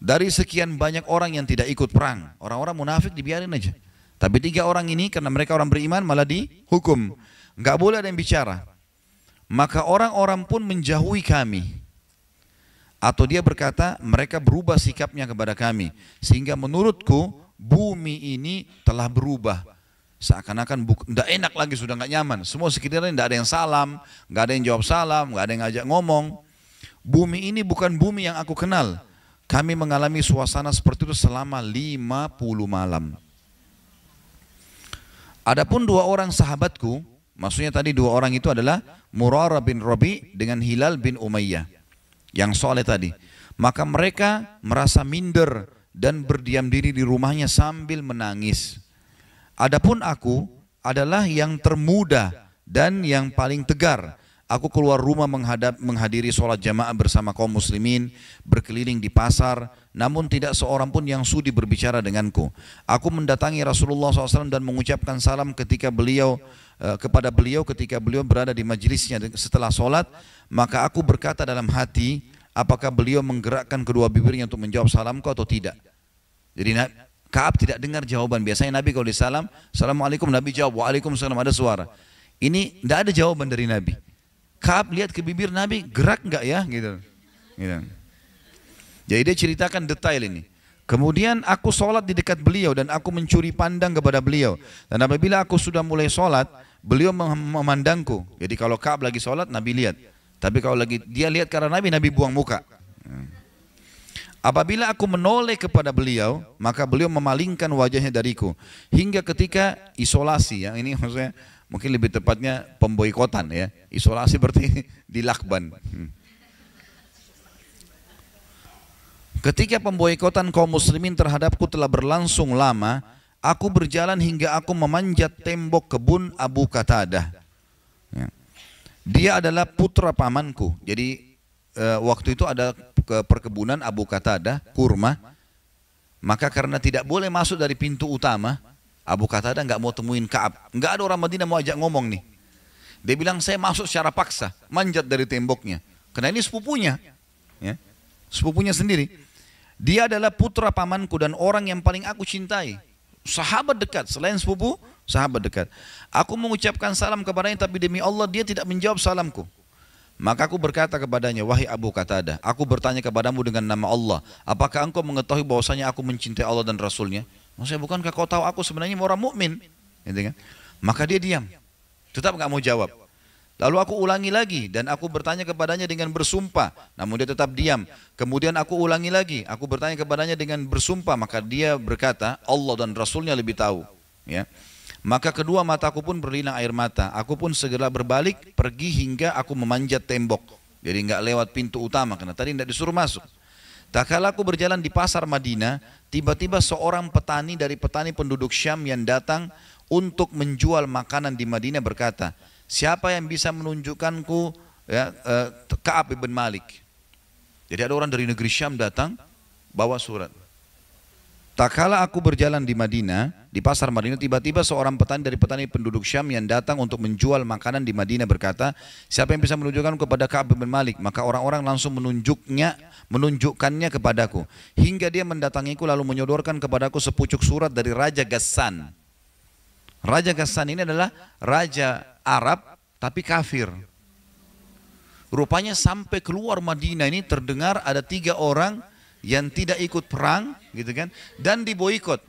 Dari sekian banyak orang yang tidak ikut perang, orang-orang munafik dibiarin aja. Tapi 3 orang ini karena mereka orang beriman malah dihukum. Enggak boleh ada yang bicara. Maka orang-orang pun menjauhi kami. Atau dia berkata mereka berubah sikapnya kepada kami. Sehingga menurutku bumi ini telah berubah. Seakan-akan tidak enak lagi, sudah nggak nyaman. Semua sekitarnya tidak ada yang salam, nggak ada yang jawab salam, nggak ada yang ngajak ngomong. Bumi ini bukan bumi yang aku kenal. Kami mengalami suasana seperti itu selama 50 malam. Adapun 2 orang sahabatku, maksudnya tadi 2 orang itu adalah Murarah bin Rabi dengan Hilal bin Umayyah. Yang soleh tadi. Maka mereka merasa minder dan berdiam diri di rumahnya sambil menangis. Adapun aku adalah yang termuda dan yang paling tegar. Aku keluar rumah menghadiri sholat jamaah bersama kaum muslimin, berkeliling di pasar, namun tidak seorang pun yang sudi berbicara denganku. Aku mendatangi Rasulullah SAW dan mengucapkan salam kepada beliau ketika beliau berada di majelisnya setelah sholat. Maka aku berkata dalam hati, apakah beliau menggerakkan kedua bibirnya untuk menjawab salamku atau tidak? Jadi Ka'ab tidak dengar jawaban. Biasanya Nabi kalau disalam, Assalamualaikum, Nabi jawab, Waalaikumsalam, ada suara. Ini tidak ada jawaban dari Nabi. Ka'ab lihat ke bibir Nabi, gerak enggak ya? Gitu. Jadi dia ceritakan detail ini. Kemudian aku sholat di dekat beliau dan aku mencuri pandang kepada beliau. Dan apabila aku sudah mulai sholat, beliau memandangku. Jadi kalau Ka'ab lagi sholat, Nabi lihat. Tapi kalau lagi dia lihat karena Nabi, Nabi buang muka. Apabila aku menoleh kepada beliau, maka beliau memalingkan wajahnya dariku. Hingga ketika isolasi, yang ini maksudnya mungkin lebih tepatnya pemboikotan ya. Isolasi berarti dilakban. Ketika pemboikotan kaum muslimin terhadapku telah berlangsung lama, aku berjalan hingga aku memanjat tembok kebun Abu Qatadah. Ya. Dia adalah putra pamanku. Jadi waktu itu ada perkebunan Abu Qatadah, kurma. Maka karena tidak boleh masuk dari pintu utama, Abu Qatadah nggak mau temuin Ka'ab. Nggak ada orang Madinah mau ajak ngomong nih. Dia bilang saya masuk secara paksa, manjat dari temboknya. Karena ini sepupunya, ya, sepupunya sendiri. Dia adalah putra pamanku dan orang yang paling aku cintai. Sahabat dekat, selain sepupu, sahabat dekat. Aku mengucapkan salam kepadanya, tapi demi Allah dia tidak menjawab salamku. Maka aku berkata kepadanya, wahai Abu Qatadah, aku bertanya kepadamu dengan nama Allah, apakah engkau mengetahui bahwasanya aku mencintai Allah dan Rasulnya? Maksudnya bukankah kau tahu aku sebenarnya orang mukmin? Gitu kan? Maka dia diam, tetap nggak mau jawab. Lalu aku ulangi lagi dan aku bertanya kepadanya dengan bersumpah, namun dia tetap diam. Kemudian aku ulangi lagi, aku bertanya kepadanya dengan bersumpah, maka dia berkata, Allah dan Rasulnya lebih tahu. Ya. Maka kedua mataku pun berlinang air mata. Aku pun segera berbalik pergi hingga aku memanjat tembok. Jadi enggak lewat pintu utama karena tadi tidak disuruh masuk. Tak kala aku berjalan di pasar Madinah, tiba-tiba seorang petani dari petani penduduk Syam yang datang untuk menjual makanan di Madinah berkata, siapa yang bisa menunjukkanku ya, Ka'ab bin Malik? Jadi ada orang dari negeri Syam datang bawa surat. Tak kala aku berjalan di Madinah, di pasar Madinah, tiba-tiba seorang petani dari petani penduduk Syam yang datang untuk menjual makanan di Madinah berkata, siapa yang bisa menunjukkan kepada Ka'ab bin Malik? Maka orang-orang langsung menunjukkannya kepadaku. Hingga dia mendatangiku lalu menyodorkan kepadaku sepucuk surat dari Raja Ghassan. Raja Ghassan ini adalah raja Arab tapi kafir. Rupanya sampai keluar Madinah ini terdengar ada 3 orang yang tidak ikut perang, gitu kan, dan diboikot.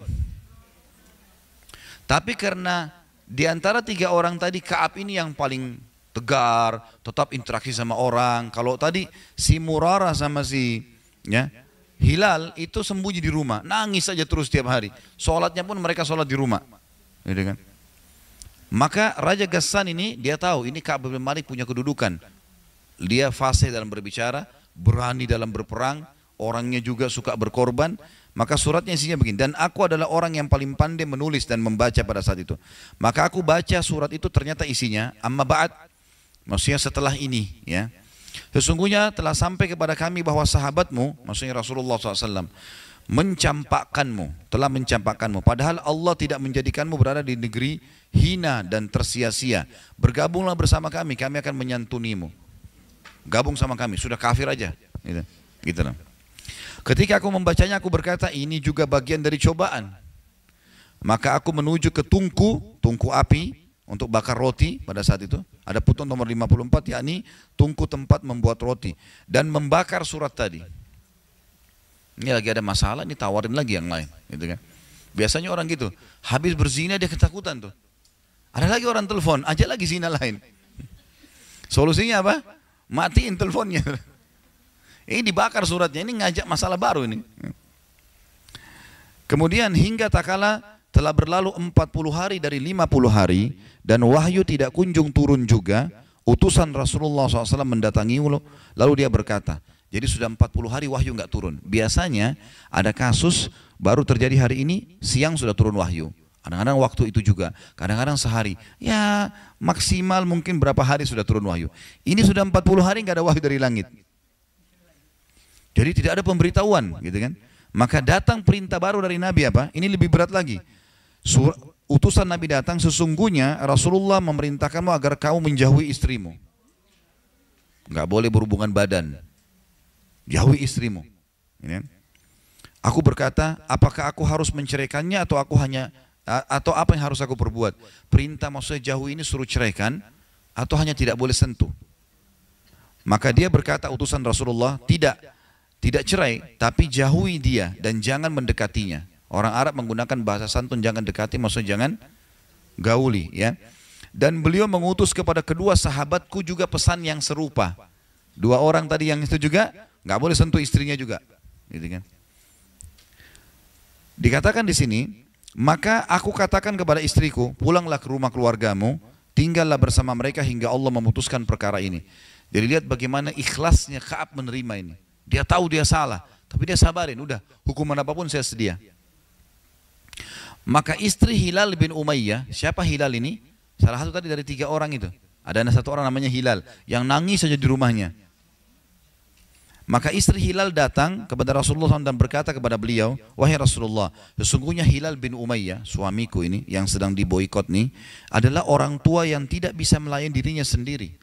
Tapi karena di antara 3 orang tadi Ka'ab ini yang paling tegar, tetap interaksi sama orang. Kalau tadi si Murarah sama si ya, Hilal itu sembunyi di rumah, nangis saja terus tiap hari. Sholatnya pun mereka sholat di rumah, gitu kan. Maka Raja Ghassan ini dia tahu ini Ka'ab bin Malik punya kedudukan. Dia fasih dalam berbicara, berani dalam berperang. Orangnya juga suka berkorban. Maka suratnya isinya begini, dan aku adalah orang yang paling pandai menulis dan membaca pada saat itu. Maka aku baca surat itu, ternyata isinya amma ba'd, maksudnya setelah ini ya, sesungguhnya telah sampai kepada kami bahwa sahabatmu, maksudnya Rasulullah SAW, telah mencampakkanmu, padahal Allah tidak menjadikanmu berada di negeri hina dan tersia-sia. Bergabunglah bersama kami, kami akan menyantunimu. Gabung sama kami, sudah kafir aja gitu. Ketika aku membacanya aku berkata ini juga bagian dari cobaan. Maka aku menuju ke tungku api untuk bakar roti pada saat itu. Ada putun nomor 54 yakni tungku tempat membuat roti dan membakar surat tadi. Ini lagi ada masalah, ini tawarin lagi yang lain, gitu kan. Biasanya orang gitu, habis berzina dia ketakutan tuh. Ada lagi orang telepon, ajak lagi zina lain. Solusinya apa? Matiin teleponnya. Ini dibakar suratnya, ini ngajak masalah baru ini. Kemudian hingga tak kala telah berlalu 40 hari dari 50 hari dan wahyu tidak kunjung turun juga, utusan Rasulullah SAW mendatangi lalu dia berkata, jadi sudah 40 hari wahyu nggak turun. Biasanya ada kasus baru terjadi hari ini, siang sudah turun wahyu. Kadang-kadang waktu itu juga, kadang-kadang sehari. Ya maksimal mungkin berapa hari sudah turun wahyu. Ini sudah 40 hari nggak ada wahyu dari langit. Jadi tidak ada pemberitahuan, gitu kan? Maka datang perintah baru dari Nabi apa? Ini lebih berat lagi. Utusan Nabi datang, sesungguhnya Rasulullah memerintahkanmu agar kau menjauhi istrimu. Nggak boleh berhubungan badan. Jauhi istrimu. Aku berkata, apakah aku harus menceraikannya atau apa yang harus aku perbuat? Perintah maksudnya jauhi ini suruh ceraikan atau hanya tidak boleh sentuh? Maka dia berkata utusan Rasulullah, tidak cerai, tapi jauhi dia dan jangan mendekatinya. Orang Arab menggunakan bahasa santun, jangan dekati, maksudnya jangan gauli, ya. Dan beliau mengutus kepada kedua sahabatku juga pesan yang serupa. Dua orang tadi yang itu juga nggak boleh sentuh istrinya juga, gitu kan. Dikatakan di sini, maka aku katakan kepada istriku, pulanglah ke rumah keluargamu, tinggallah bersama mereka hingga Allah memutuskan perkara ini. Jadi lihat bagaimana ikhlasnya Ka'ab menerima ini. Dia tahu dia salah, tapi dia sabarin, udah hukuman apapun saya sedia. Maka istri Hilal bin Umayyah, siapa Hilal ini? Salah satu tadi dari 3 orang itu. Ada satu orang namanya Hilal yang nangis saja di rumahnya. Maka istri Hilal datang kepada Rasulullah SAW dan berkata kepada beliau, wahai Rasulullah, sesungguhnya Hilal bin Umayyah, suamiku ini yang sedang diboikot nih, adalah orang tua yang tidak bisa melayani dirinya sendiri.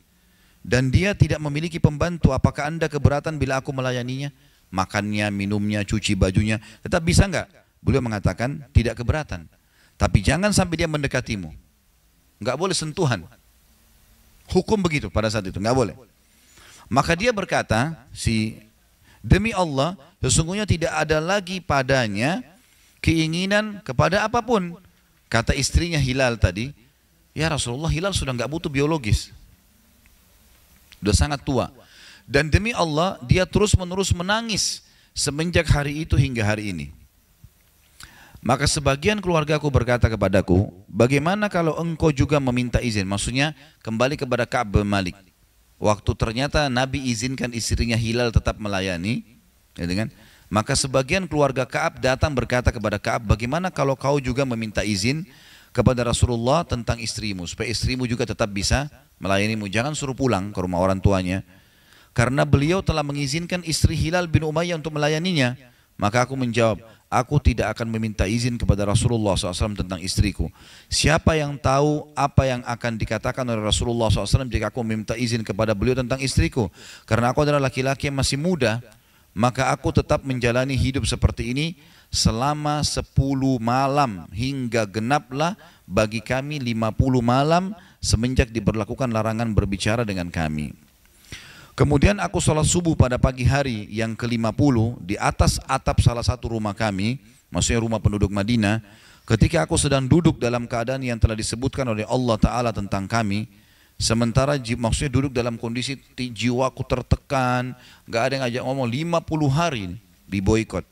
Dan dia tidak memiliki pembantu, apakah anda keberatan bila aku melayaninya? Makannya, minumnya, cuci bajunya, tetap bisa enggak? Beliau mengatakan, tidak keberatan. Tapi jangan sampai dia mendekatimu. Enggak boleh sentuhan. Hukum begitu pada saat itu, enggak boleh. Maka dia berkata, demi Allah, sesungguhnya tidak ada lagi padanya keinginan kepada apapun. Kata istrinya Hilal tadi, ya Rasulullah, Hilal sudah enggak butuh biologis. Sudah sangat tua. Dan demi Allah, dia terus menerus menangis semenjak hari itu hingga hari ini. Maka sebagian keluargaku berkata kepadaku, bagaimana kalau engkau juga meminta izin? Maksudnya kembali kepada Ka'ab bin Malik. Waktu ternyata Nabi izinkan istrinya Hilal tetap melayani, ya kan? Maka sebagian keluarga Ka'ab datang berkata kepada Ka'ab, bagaimana kalau kau juga meminta izin kepada Rasulullah tentang istrimu, supaya istrimu juga tetap bisa melayanimu, jangan suruh pulang ke rumah orang tuanya. Karena beliau telah mengizinkan istri Hilal bin Umayyah untuk melayaninya. Maka aku menjawab, aku tidak akan meminta izin kepada Rasulullah SAW tentang istriku. Siapa yang tahu apa yang akan dikatakan oleh Rasulullah SAW jika aku meminta izin kepada beliau tentang istriku? Karena aku adalah laki-laki yang masih muda, maka aku tetap menjalani hidup seperti ini selama 10 malam hingga genaplah bagi kami 50 malam semenjak diberlakukan larangan berbicara dengan kami. Kemudian aku sholat subuh pada pagi hari yang ke-50 di atas atap salah satu rumah kami, maksudnya rumah penduduk Madinah, ketika aku sedang duduk dalam keadaan yang telah disebutkan oleh Allah Ta'ala tentang kami, sementara maksudnya duduk dalam kondisi jiwaku tertekan, gak ada yang ngajak ngomong, 50 hari diboikot.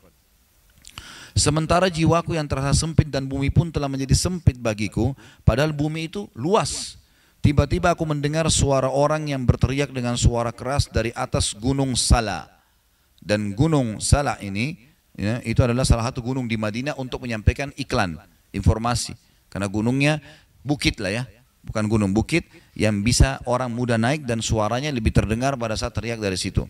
Sementara jiwaku yang terasa sempit dan bumi pun telah menjadi sempit bagiku, padahal bumi itu luas. Tiba-tiba aku mendengar suara orang yang berteriak dengan suara keras dari atas gunung Sala. Dan gunung Sala ini, ya, itu adalah salah satu gunung di Madinah untuk menyampaikan iklan, informasi. Karena gunungnya bukit lah ya, bukan gunung, bukit yang bisa orang muda naik dan suaranya lebih terdengar pada saat teriak dari situ.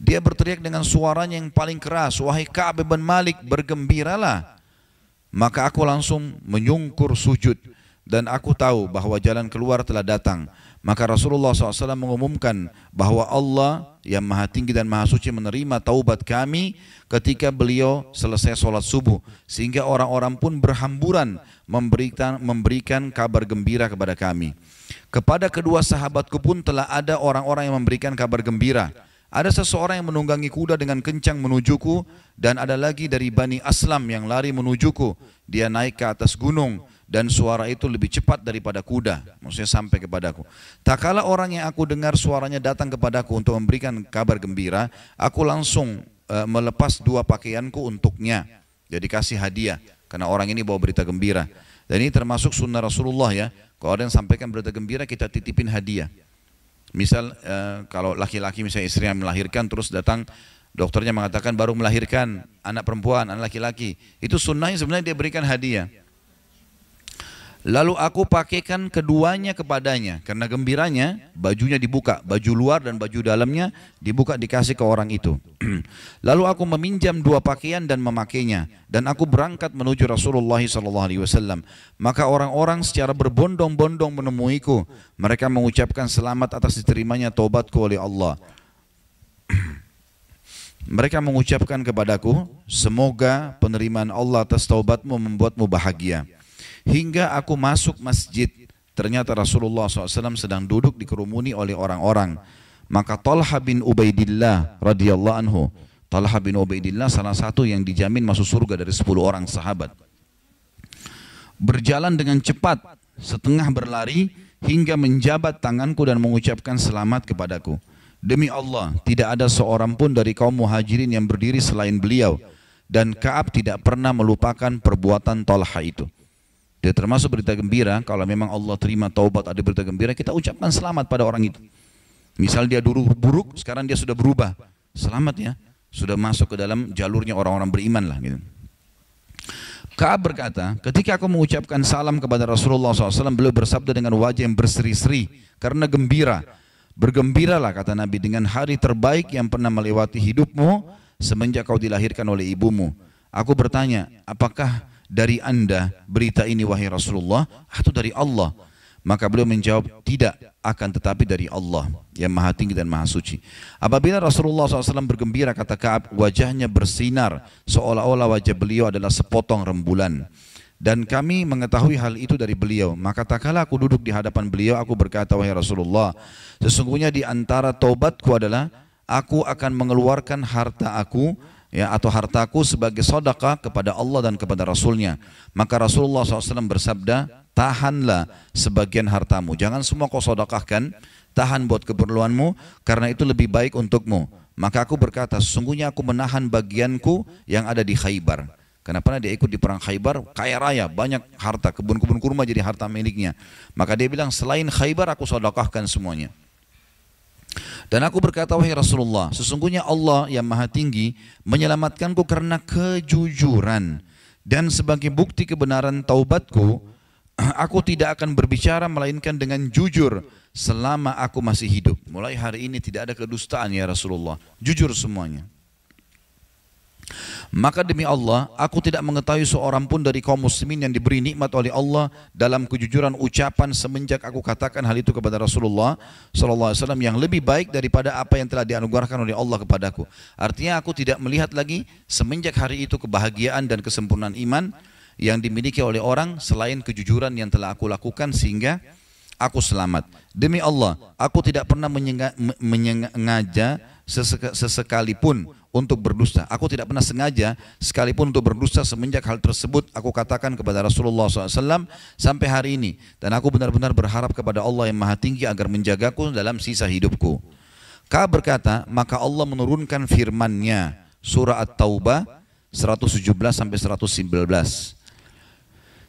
Dia berteriak dengan suaranya yang paling keras, wahai Ka'ab bin Malik, bergembiralah. Maka aku langsung menyungkur sujud. dan aku tahu bahwa jalan keluar telah datang. Maka Rasulullah SAW mengumumkan bahwa Allah yang maha tinggi dan maha suci menerima taubat kami ketika beliau selesai sholat subuh. Sehingga orang-orang pun berhamburan memberikan kabar gembira kepada kami. Kepada kedua sahabatku pun telah ada orang-orang yang memberikan kabar gembira. Ada seseorang yang menunggangi kuda dengan kencang menujuku, dan ada lagi dari Bani Aslam yang lari menujuku. Dia naik ke atas gunung dan suara itu lebih cepat daripada kuda, maksudnya sampai kepadaku. Tak kala orang yang aku dengar suaranya datang kepadaku untuk memberikan kabar gembira, aku langsung melepas dua pakaianku untuknya. Jadi kasih hadiah, karena orang ini bawa berita gembira. Dan ini termasuk sunnah Rasulullah ya, kalau ada yang sampaikan berita gembira kita titipin hadiah. Misal kalau laki-laki misalnya istri yang melahirkan terus datang dokternya mengatakan baru melahirkan anak perempuan, anak laki-laki, itu sunnahnya sebenarnya dia berikan hadiah. Lalu aku pakaikan keduanya kepadanya, karena gembiranya bajunya dibuka, baju luar dan baju dalamnya dibuka dikasih ke orang itu. Lalu aku meminjam dua pakaian dan memakainya, dan aku berangkat menuju Rasulullah SAW. Maka orang-orang secara berbondong-bondong menemuiku. Mereka mengucapkan selamat atas diterimanya taubatku oleh Allah. Mereka mengucapkan kepadaku, semoga penerimaan Allah atas taubatmu membuatmu bahagia. Hingga aku masuk masjid, ternyata Rasulullah SAW sedang duduk dikerumuni oleh orang-orang. Maka Talha bin Ubaidillah radhiyallahu anhu, Talha bin Ubaidillah salah satu yang dijamin masuk surga dari 10 orang sahabat, berjalan dengan cepat setengah berlari hingga menjabat tanganku dan mengucapkan selamat kepadaku. Demi Allah, tidak ada seorang pun dari kaum muhajirin yang berdiri selain beliau, dan Ka'ab tidak pernah melupakan perbuatan Talha itu. Dia termasuk berita gembira, kalau memang Allah terima taubat ada berita gembira, kita ucapkan selamat pada orang itu. Misal dia dulu buruk, sekarang dia sudah berubah, selamat ya, sudah masuk ke dalam jalurnya orang-orang beriman lah gitu. Ka'ab berkata, ketika aku mengucapkan salam kepada Rasulullah SAW, beliau bersabda dengan wajah yang berseri-seri karena gembira. Bergembiralah, kata Nabi, dengan hari terbaik yang pernah melewati hidupmu semenjak kau dilahirkan oleh ibumu. Aku bertanya, apakah dari anda berita ini wahai Rasulullah atau dari Allah? Maka beliau menjawab, tidak, akan tetapi dari Allah yang maha tinggi dan maha suci. Apabila Rasulullah SAW bergembira, kata Ka'ab, wajahnya bersinar seolah-olah wajah beliau adalah sepotong rembulan. Dan kami mengetahui hal itu dari beliau. Maka tak kala aku duduk di hadapan beliau, aku berkata, wahai Rasulullah, sesungguhnya di antara taubatku adalah aku akan mengeluarkan harta aku, ya, atau hartaku sebagai sedekah kepada Allah dan kepada Rasulnya. Maka Rasulullah SAW bersabda, tahanlah sebagian hartamu, jangan semua kau sedekahkan, tahan buat keperluanmu, karena itu lebih baik untukmu. Maka aku berkata, sesungguhnya aku menahan bagianku yang ada di Khaybar. Karena pernah dia ikut di perang Khaybar, kaya raya, banyak harta, kebun-kebun kurma jadi harta miliknya. Maka dia bilang, selain Khaybar aku sedekahkan semuanya. Dan aku berkata, wahai Rasulullah, sesungguhnya Allah yang maha tinggi menyelamatkanku karena kejujuran, dan sebagai bukti kebenaran taubatku, aku tidak akan berbicara melainkan dengan jujur selama aku masih hidup. Mulai hari ini tidak ada kedustaan ya Rasulullah, jujur semuanya. Maka demi Allah, aku tidak mengetahui seorang pun dari kaum muslimin yang diberi nikmat oleh Allah dalam kejujuran ucapan semenjak aku katakan hal itu kepada Rasulullah SAW yang lebih baik daripada apa yang telah dianugerahkan oleh Allah kepadaku. Artinya aku tidak melihat lagi semenjak hari itu kebahagiaan dan kesempurnaan iman yang dimiliki oleh orang selain kejujuran yang telah aku lakukan sehingga aku selamat. Demi Allah, aku tidak pernah menyengaja sesekalipun untuk berdusta. Aku tidak pernah sengaja sekalipun untuk berdusta semenjak hal tersebut aku katakan kepada Rasulullah SAW sampai hari ini. Dan aku benar-benar berharap kepada Allah yang maha tinggi agar menjagaku dalam sisa hidupku. Ka'ab berkata, maka Allah menurunkan firman-Nya, surah At-Taubah 117 sampai 119.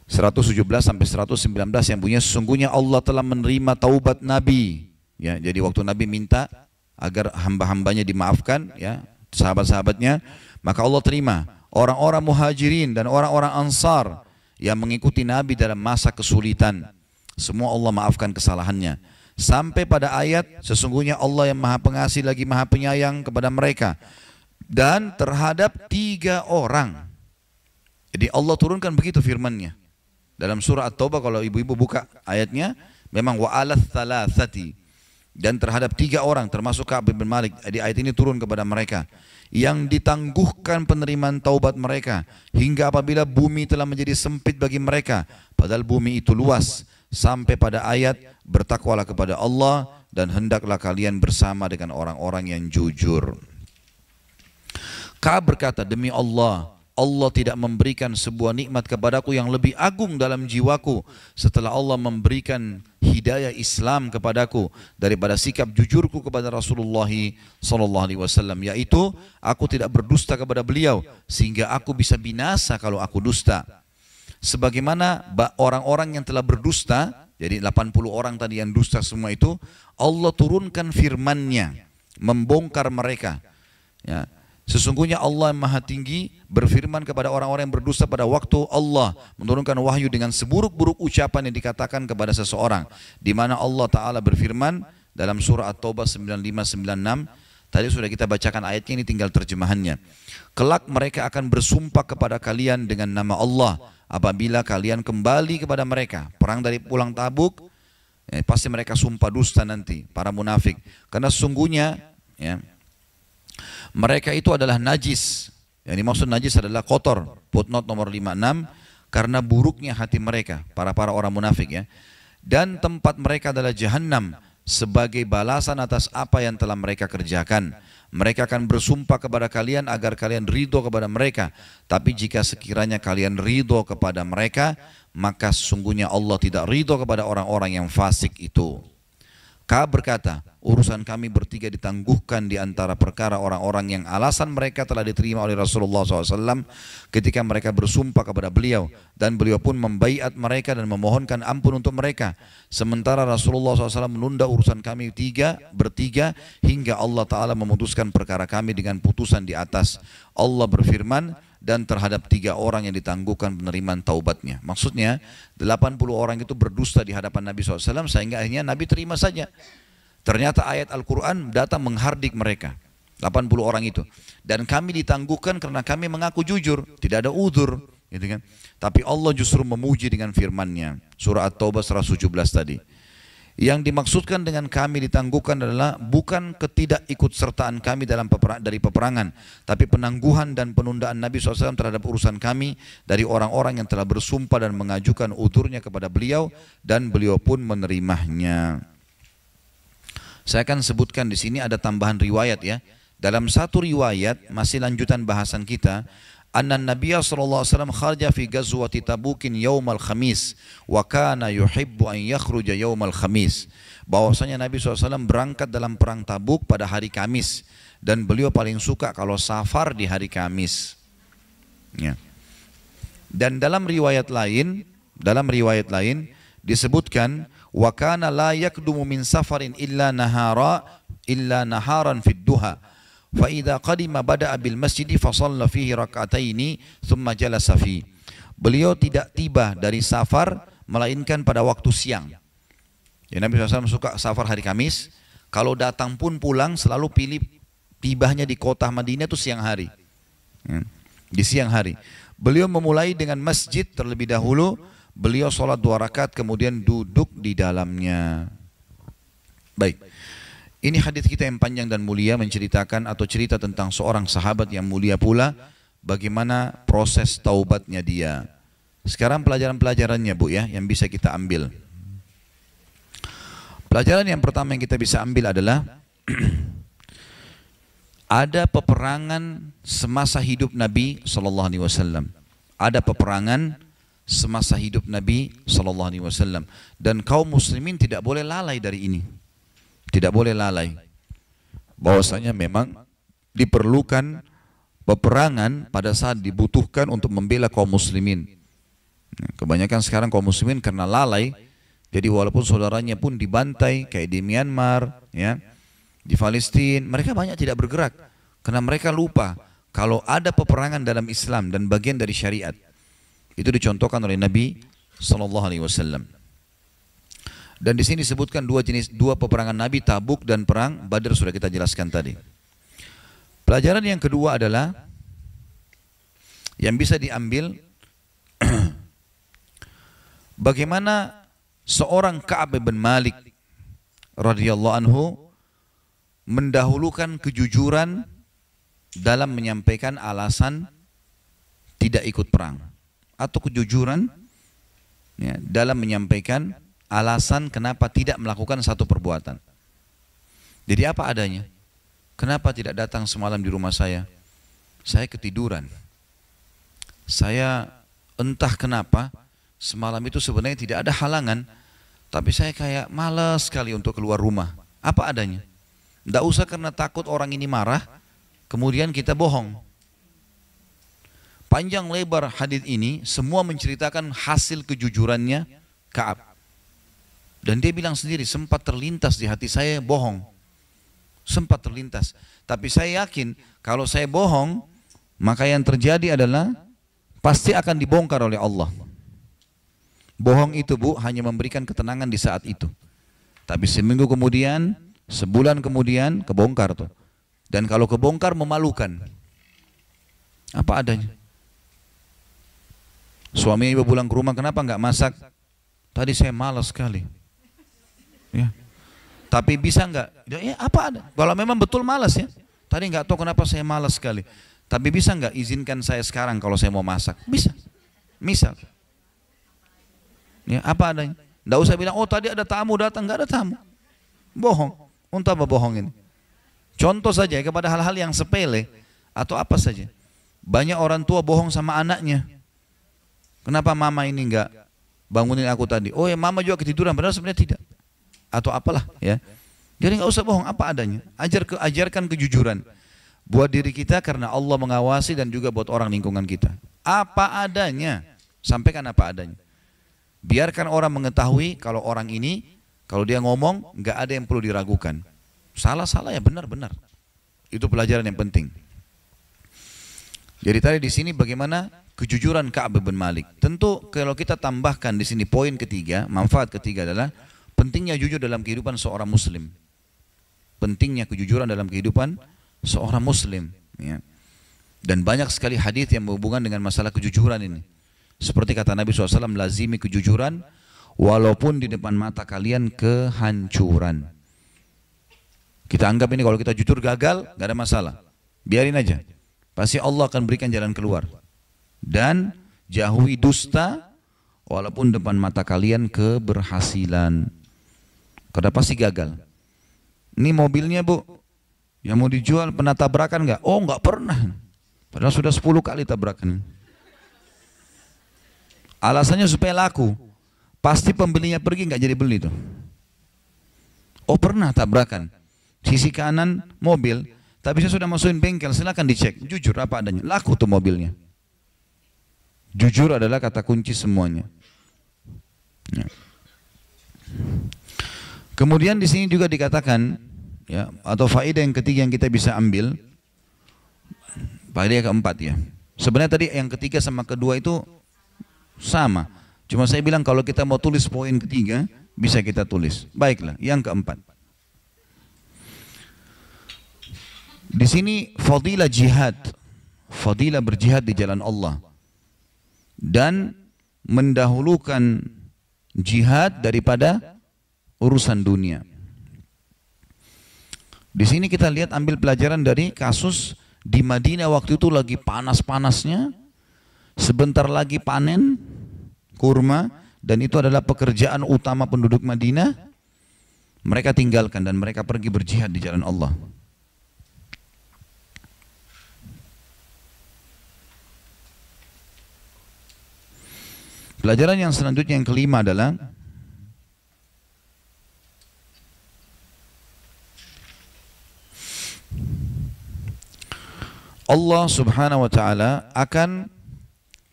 117 sampai 119 yang punya, sesungguhnya Allah telah menerima taubat Nabi. Ya, jadi waktu Nabi minta agar hamba-hambanya dimaafkan, ya, sahabat-sahabatnya, maka Allah terima. Orang-orang muhajirin dan orang-orang ansar yang mengikuti Nabi dalam masa kesulitan, semua Allah maafkan kesalahannya. Sampai pada ayat, sesungguhnya Allah yang maha pengasih lagi maha penyayang kepada mereka. Dan terhadap 3 orang. Jadi Allah turunkan begitu firman-Nya. Dalam surah At-Taubah kalau ibu-ibu buka ayatnya, memang wa alath thalathati, dan terhadap 3 orang termasuk Ka'ab bin Malik, di ayat ini turun kepada mereka, yang ditangguhkan penerimaan taubat mereka hingga apabila bumi telah menjadi sempit bagi mereka, padahal bumi itu luas, sampai pada ayat bertakwalah kepada Allah dan hendaklah kalian bersama dengan orang-orang yang jujur. Ka'ab berkata, demi Allah, Allah tidak memberikan sebuah nikmat kepadaku yang lebih agung dalam jiwaku setelah Allah memberikan hidayah Islam kepadaku daripada sikap jujurku kepada Rasulullah SAW, yaitu aku tidak berdusta kepada beliau sehingga aku bisa binasa kalau aku dusta. Sebagaimana orang-orang yang telah berdusta, jadi 80 orang tadi yang dusta semua itu, Allah turunkan firman-Nya membongkar mereka. Ya. Sesungguhnya Allah yang Maha Tinggi berfirman kepada orang-orang yang berdusta pada waktu Allah menurunkan wahyu dengan seburuk-buruk ucapan yang dikatakan kepada seseorang, di mana Allah Ta'ala berfirman dalam surah At-Taubah 95-96. Tadi sudah kita bacakan ayatnya, ini tinggal terjemahannya. Kelak mereka akan bersumpah kepada kalian dengan nama Allah apabila kalian kembali kepada mereka. Perang dari pulang Tabuk, pasti mereka sumpah dusta nanti, para munafik. Karena sesungguhnya mereka itu adalah najis. Yang dimaksud najis adalah kotor. Footnote nomor 56, karena buruknya hati mereka, para orang munafik ya. Dan tempat mereka adalah Jahannam sebagai balasan atas apa yang telah mereka kerjakan. Mereka akan bersumpah kepada kalian agar kalian ridho kepada mereka. Tapi jika sekiranya kalian ridho kepada mereka, maka sesungguhnya Allah tidak ridho kepada orang-orang yang fasik itu. Ka'ab berkata, urusan kami bertiga ditangguhkan di antara perkara orang-orang yang alasan mereka telah diterima oleh Rasulullah SAW ketika mereka bersumpah kepada beliau, dan beliau pun membaiat mereka dan memohonkan ampun untuk mereka. Sementara Rasulullah SAW menunda urusan kami bertiga hingga Allah Ta'ala memutuskan perkara kami dengan putusan di atas. Allah berfirman, dan terhadap 3 orang yang ditangguhkan penerimaan taubatnya. Maksudnya 80 orang itu berdusta di hadapan Nabi SAW sehingga akhirnya Nabi terima saja. Ternyata ayat Al-Quran datang menghardik mereka, 80 orang itu. Dan kami ditangguhkan karena kami mengaku jujur, tidak ada uzur, gitu kan. Tapi Allah justru memuji dengan firman-Nya. Surah At-Taubah 117 tadi. Yang dimaksudkan dengan kami ditangguhkan adalah bukan ketidakikutsertaan kami dari peperangan, tapi penangguhan dan penundaan Nabi SAW terhadap urusan kami dari orang-orang yang telah bersumpah dan mengajukan uzurnya kepada beliau, dan beliau pun menerimanya. Saya akan sebutkan di sini ada tambahan riwayat ya. Dalam satu riwayat, masih lanjutan bahasan kita, anna Nabiya sallallahu alaihi wasallam kharaja fi ghazwati Tabukin yaumal khamis wa kana yuhibbu an yakhruja yaumal khamis. Bahwasanya Nabi SAW berangkat dalam perang Tabuk pada hari Kamis, dan beliau paling suka kalau safar di hari Kamis. Ya. Dan dalam riwayat lain disebutkan wa kana la yakdumu min safarin illa naharan fid duha. فَإِذَا قَدِمَ بَدَأَ بِالْمَسْجِدِ فَصَلَّ فِيهِ رَكْعَتَيْنِ ثُمَّ جَلَسَ فِيهِ. Beliau tidak tiba dari safar melainkan pada waktu siang. Ya, Nabi SAW suka safar hari Kamis. Kalau datang pun pulang selalu pilih tibahnya di kota Madinah itu siang hari. Ya, di siang hari. Beliau memulai dengan masjid terlebih dahulu. Beliau sholat 2 rakaat kemudian duduk di dalamnya. Baik. Ini hadis kita yang panjang dan mulia menceritakan atau cerita tentang seorang sahabat yang mulia pula, bagaimana proses taubatnya dia. Sekarang pelajaran-pelajarannya Bu ya, yang bisa kita ambil. Pelajaran yang pertama yang kita bisa ambil adalah ada peperangan semasa hidup Nabi SAW. Ada peperangan semasa hidup Nabi SAW, dan kaum muslimin tidak boleh lalai dari ini. Tidak boleh lalai. Bahwasanya memang diperlukan peperangan pada saat dibutuhkan untuk membela kaum muslimin. Kebanyakan sekarang kaum muslimin karena lalai, jadi walaupun saudaranya pun dibantai kayak di Myanmar, ya, di Palestina, mereka banyak tidak bergerak karena mereka lupa kalau ada peperangan dalam Islam dan bagian dari syariat. Itu dicontohkan oleh Nabi SAW. Dan di sini disebutkan 2 peperangan Nabi, Tabuk dan perang Badar, sudah kita jelaskan tadi. Pelajaran yang kedua adalah yang bisa diambil bagaimana seorang Ka'ab bin Malik radhiyallahu anhu mendahulukan kejujuran dalam menyampaikan alasan tidak ikut perang, atau kejujuran ya, dalam menyampaikan alasan kenapa tidak melakukan satu perbuatan. Jadi apa adanya. Kenapa tidak datang semalam di rumah saya? Saya ketiduran. Saya entah kenapa semalam itu sebenarnya tidak ada halangan, tapi saya kayak malas sekali untuk keluar rumah. Apa adanya. Tidak usah karena takut orang ini marah, kemudian kita bohong. Panjang lebar hadis ini semua menceritakan hasil kejujurannya Ka'ab. Dan dia bilang sendiri, sempat terlintas di hati saya bohong. Sempat terlintas. Tapi saya yakin kalau saya bohong, maka yang terjadi adalah pasti akan dibongkar oleh Allah. Bohong itu Bu hanya memberikan ketenangan di saat itu. Tapi seminggu kemudian, sebulan kemudian kebongkar tuh. Dan kalau kebongkar memalukan. Apa adanya. Suaminya ibu pulang ke rumah, kenapa nggak masak? Tadi saya malas sekali. Ya. Tapi bisa nggak? Ya apa ada? Kalau memang betul malas ya. Tadi nggak tahu kenapa saya malas sekali. Tapi bisa nggak izinkan saya sekarang kalau saya mau masak? Bisa. Misal. Ya apa adanya? Nggak usah bilang, oh tadi ada tamu datang, nggak ada tamu. Bohong. Untuk apa bohong ini? Contoh saja kepada hal-hal yang sepele atau apa saja. Banyak orang tua bohong sama anaknya. Kenapa mama ini nggak bangunin aku tadi? Oh ya mama juga ketiduran, padahal sebenarnya tidak. Atau apalah ya. Jadi nggak usah bohong, apa adanya. Ajarkan kejujuran buat diri kita karena Allah mengawasi, dan juga buat orang lingkungan kita. Apa adanya, sampaikan apa adanya. Biarkan orang mengetahui kalau orang ini, kalau dia ngomong nggak ada yang perlu diragukan. Salah-salah ya benar-benar. Itu pelajaran yang penting. Jadi tadi di sini bagaimana kejujuran Ka'ab bin Malik. Tentu kalau kita tambahkan di sini poin ketiga, manfaat ketiga adalah pentingnya jujur dalam kehidupan seorang muslim. Pentingnya kejujuran dalam kehidupan seorang muslim ya. Dan banyak sekali hadis yang berhubungan dengan masalah kejujuran ini. Seperti kata Nabi SAW, lazimi kejujuran walaupun di depan mata kalian kehancuran. Kita anggap ini kalau kita jujur gagal, gak ada masalah. Biarin aja. Pasti Allah akan berikan jalan keluar. Dan jauhi dusta walaupun depan mata kalian keberhasilan. Karena pasti gagal. Ini mobilnya Bu, yang mau dijual pernah tabrakan nggak? Oh nggak pernah. Padahal sudah 10 kali tabrakan. Alasannya supaya laku. Pasti pembelinya pergi nggak jadi beli tuh. Oh pernah tabrakan. Sisi kanan mobil, tapi saya sudah masukin bengkel, silakan dicek. Jujur apa adanya, laku tuh mobilnya. Jujur adalah kata kunci semuanya. Ya. Kemudian di sini juga dikatakan, ya, atau faedah yang ketiga yang kita bisa ambil, faedah yang keempat ya. Sebenarnya tadi yang ketiga sama kedua itu sama. Cuma saya bilang kalau kita mau tulis poin ketiga, bisa kita tulis. Baiklah, yang keempat. Di sini fadilah jihad, fadilah berjihad di jalan Allah, dan mendahulukan jihad daripada urusan dunia. Di sini kita lihat ambil pelajaran dari kasus di Madinah waktu itu lagi panas-panasnya, sebentar lagi panen kurma, dan itu adalah pekerjaan utama penduduk Madinah. Mereka tinggalkan dan mereka pergi berjihad di jalan Allah. Pelajaran yang selanjutnya yang kelima adalah Allah subhanahu wa ta'ala akan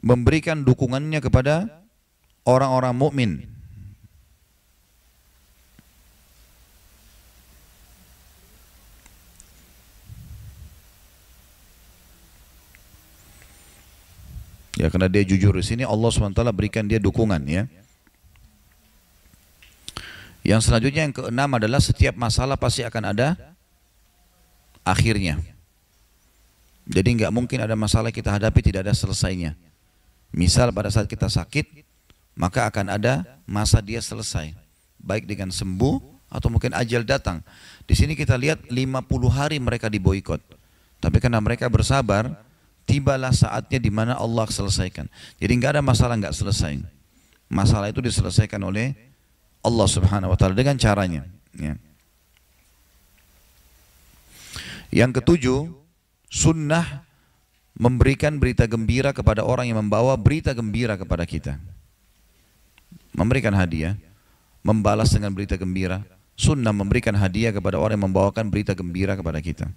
memberikan dukungannya kepada orang-orang mukmin. Ya karena dia jujur di sini Allah SWT berikan dia dukungan ya. Yang selanjutnya yang keenam adalah setiap masalah pasti akan ada akhirnya. Jadi nggak mungkin ada masalah kita hadapi tidak ada selesainya. Misal pada saat kita sakit, maka akan ada masa dia selesai, baik dengan sembuh atau mungkin ajal datang. Di sini kita lihat 50 hari mereka diboikot, tapi karena mereka bersabar, tibalah saatnya di mana Allah selesaikan. Jadi nggak ada masalah nggak selesai. Masalah itu diselesaikan oleh Allah Subhanahu wa taala dengan caranya, ya. Yang ketujuh, sunnah memberikan berita gembira kepada orang yang membawa berita gembira kepada kita. Memberikan hadiah, membalas dengan berita gembira. Sunnah memberikan hadiah kepada orang yang membawakan berita gembira kepada kita.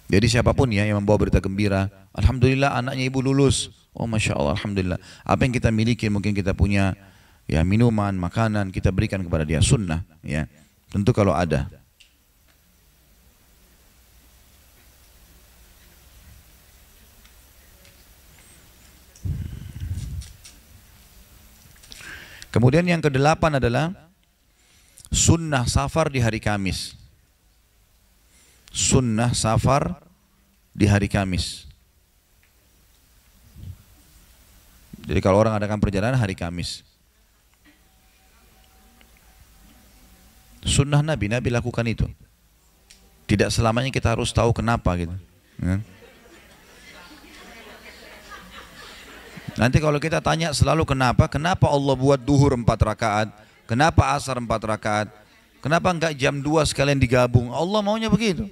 Jadi siapapun ya yang membawa berita gembira, alhamdulillah anaknya ibu lulus, oh masya Allah, alhamdulillah. Apa yang kita miliki, mungkin kita punya ya minuman, makanan, kita berikan kepada dia, sunnah, ya. Tentu kalau ada. Kemudian yang kedelapan adalah sunnah safar di hari Kamis. Sunnah safar di hari Kamis. Jadi kalau orang adakan perjalanan hari Kamis, sunnah Nabi lakukan itu. Tidak selamanya kita harus tahu kenapa gitu, ya. Nanti kalau kita tanya selalu kenapa Allah buat duhur 4 rakaat, kenapa asar 4 rakaat, kenapa enggak jam 2 sekalian digabung? Allah maunya begitu.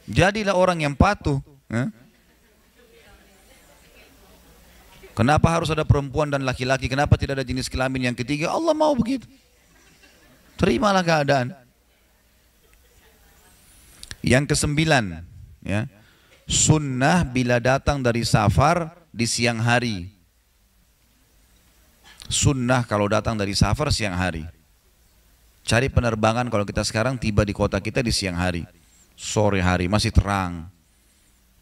Jadilah orang yang patuh, ya. Kenapa harus ada perempuan dan laki-laki? Kenapa tidak ada jenis kelamin yang ketiga? Allah mau begitu. Terimalah keadaan. Yang kesembilan, ya, sunnah bila datang dari safar di siang hari. Sunnah kalau datang dari safar siang hari. Cari penerbangan kalau kita sekarang tiba di kota kita di siang hari, sore hari masih terang.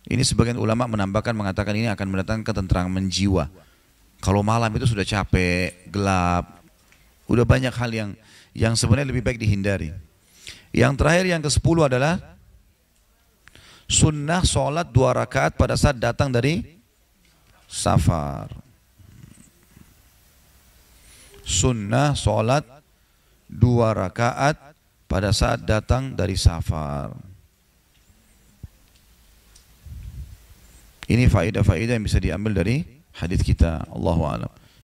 Ini sebagian ulama menambahkan mengatakan ini akan mendatangkan ketenteraman jiwa. Kalau malam itu sudah capek, gelap, udah banyak hal yang sebenarnya lebih baik dihindari. Yang terakhir yang ke-10 adalah sunnah sholat 2 rakaat pada saat datang dari safar. Sunnah sholat 2 rakaat pada saat datang dari safar. Ini faedah-faedah yang bisa diambil dari hadis kita. Allahu a'lam.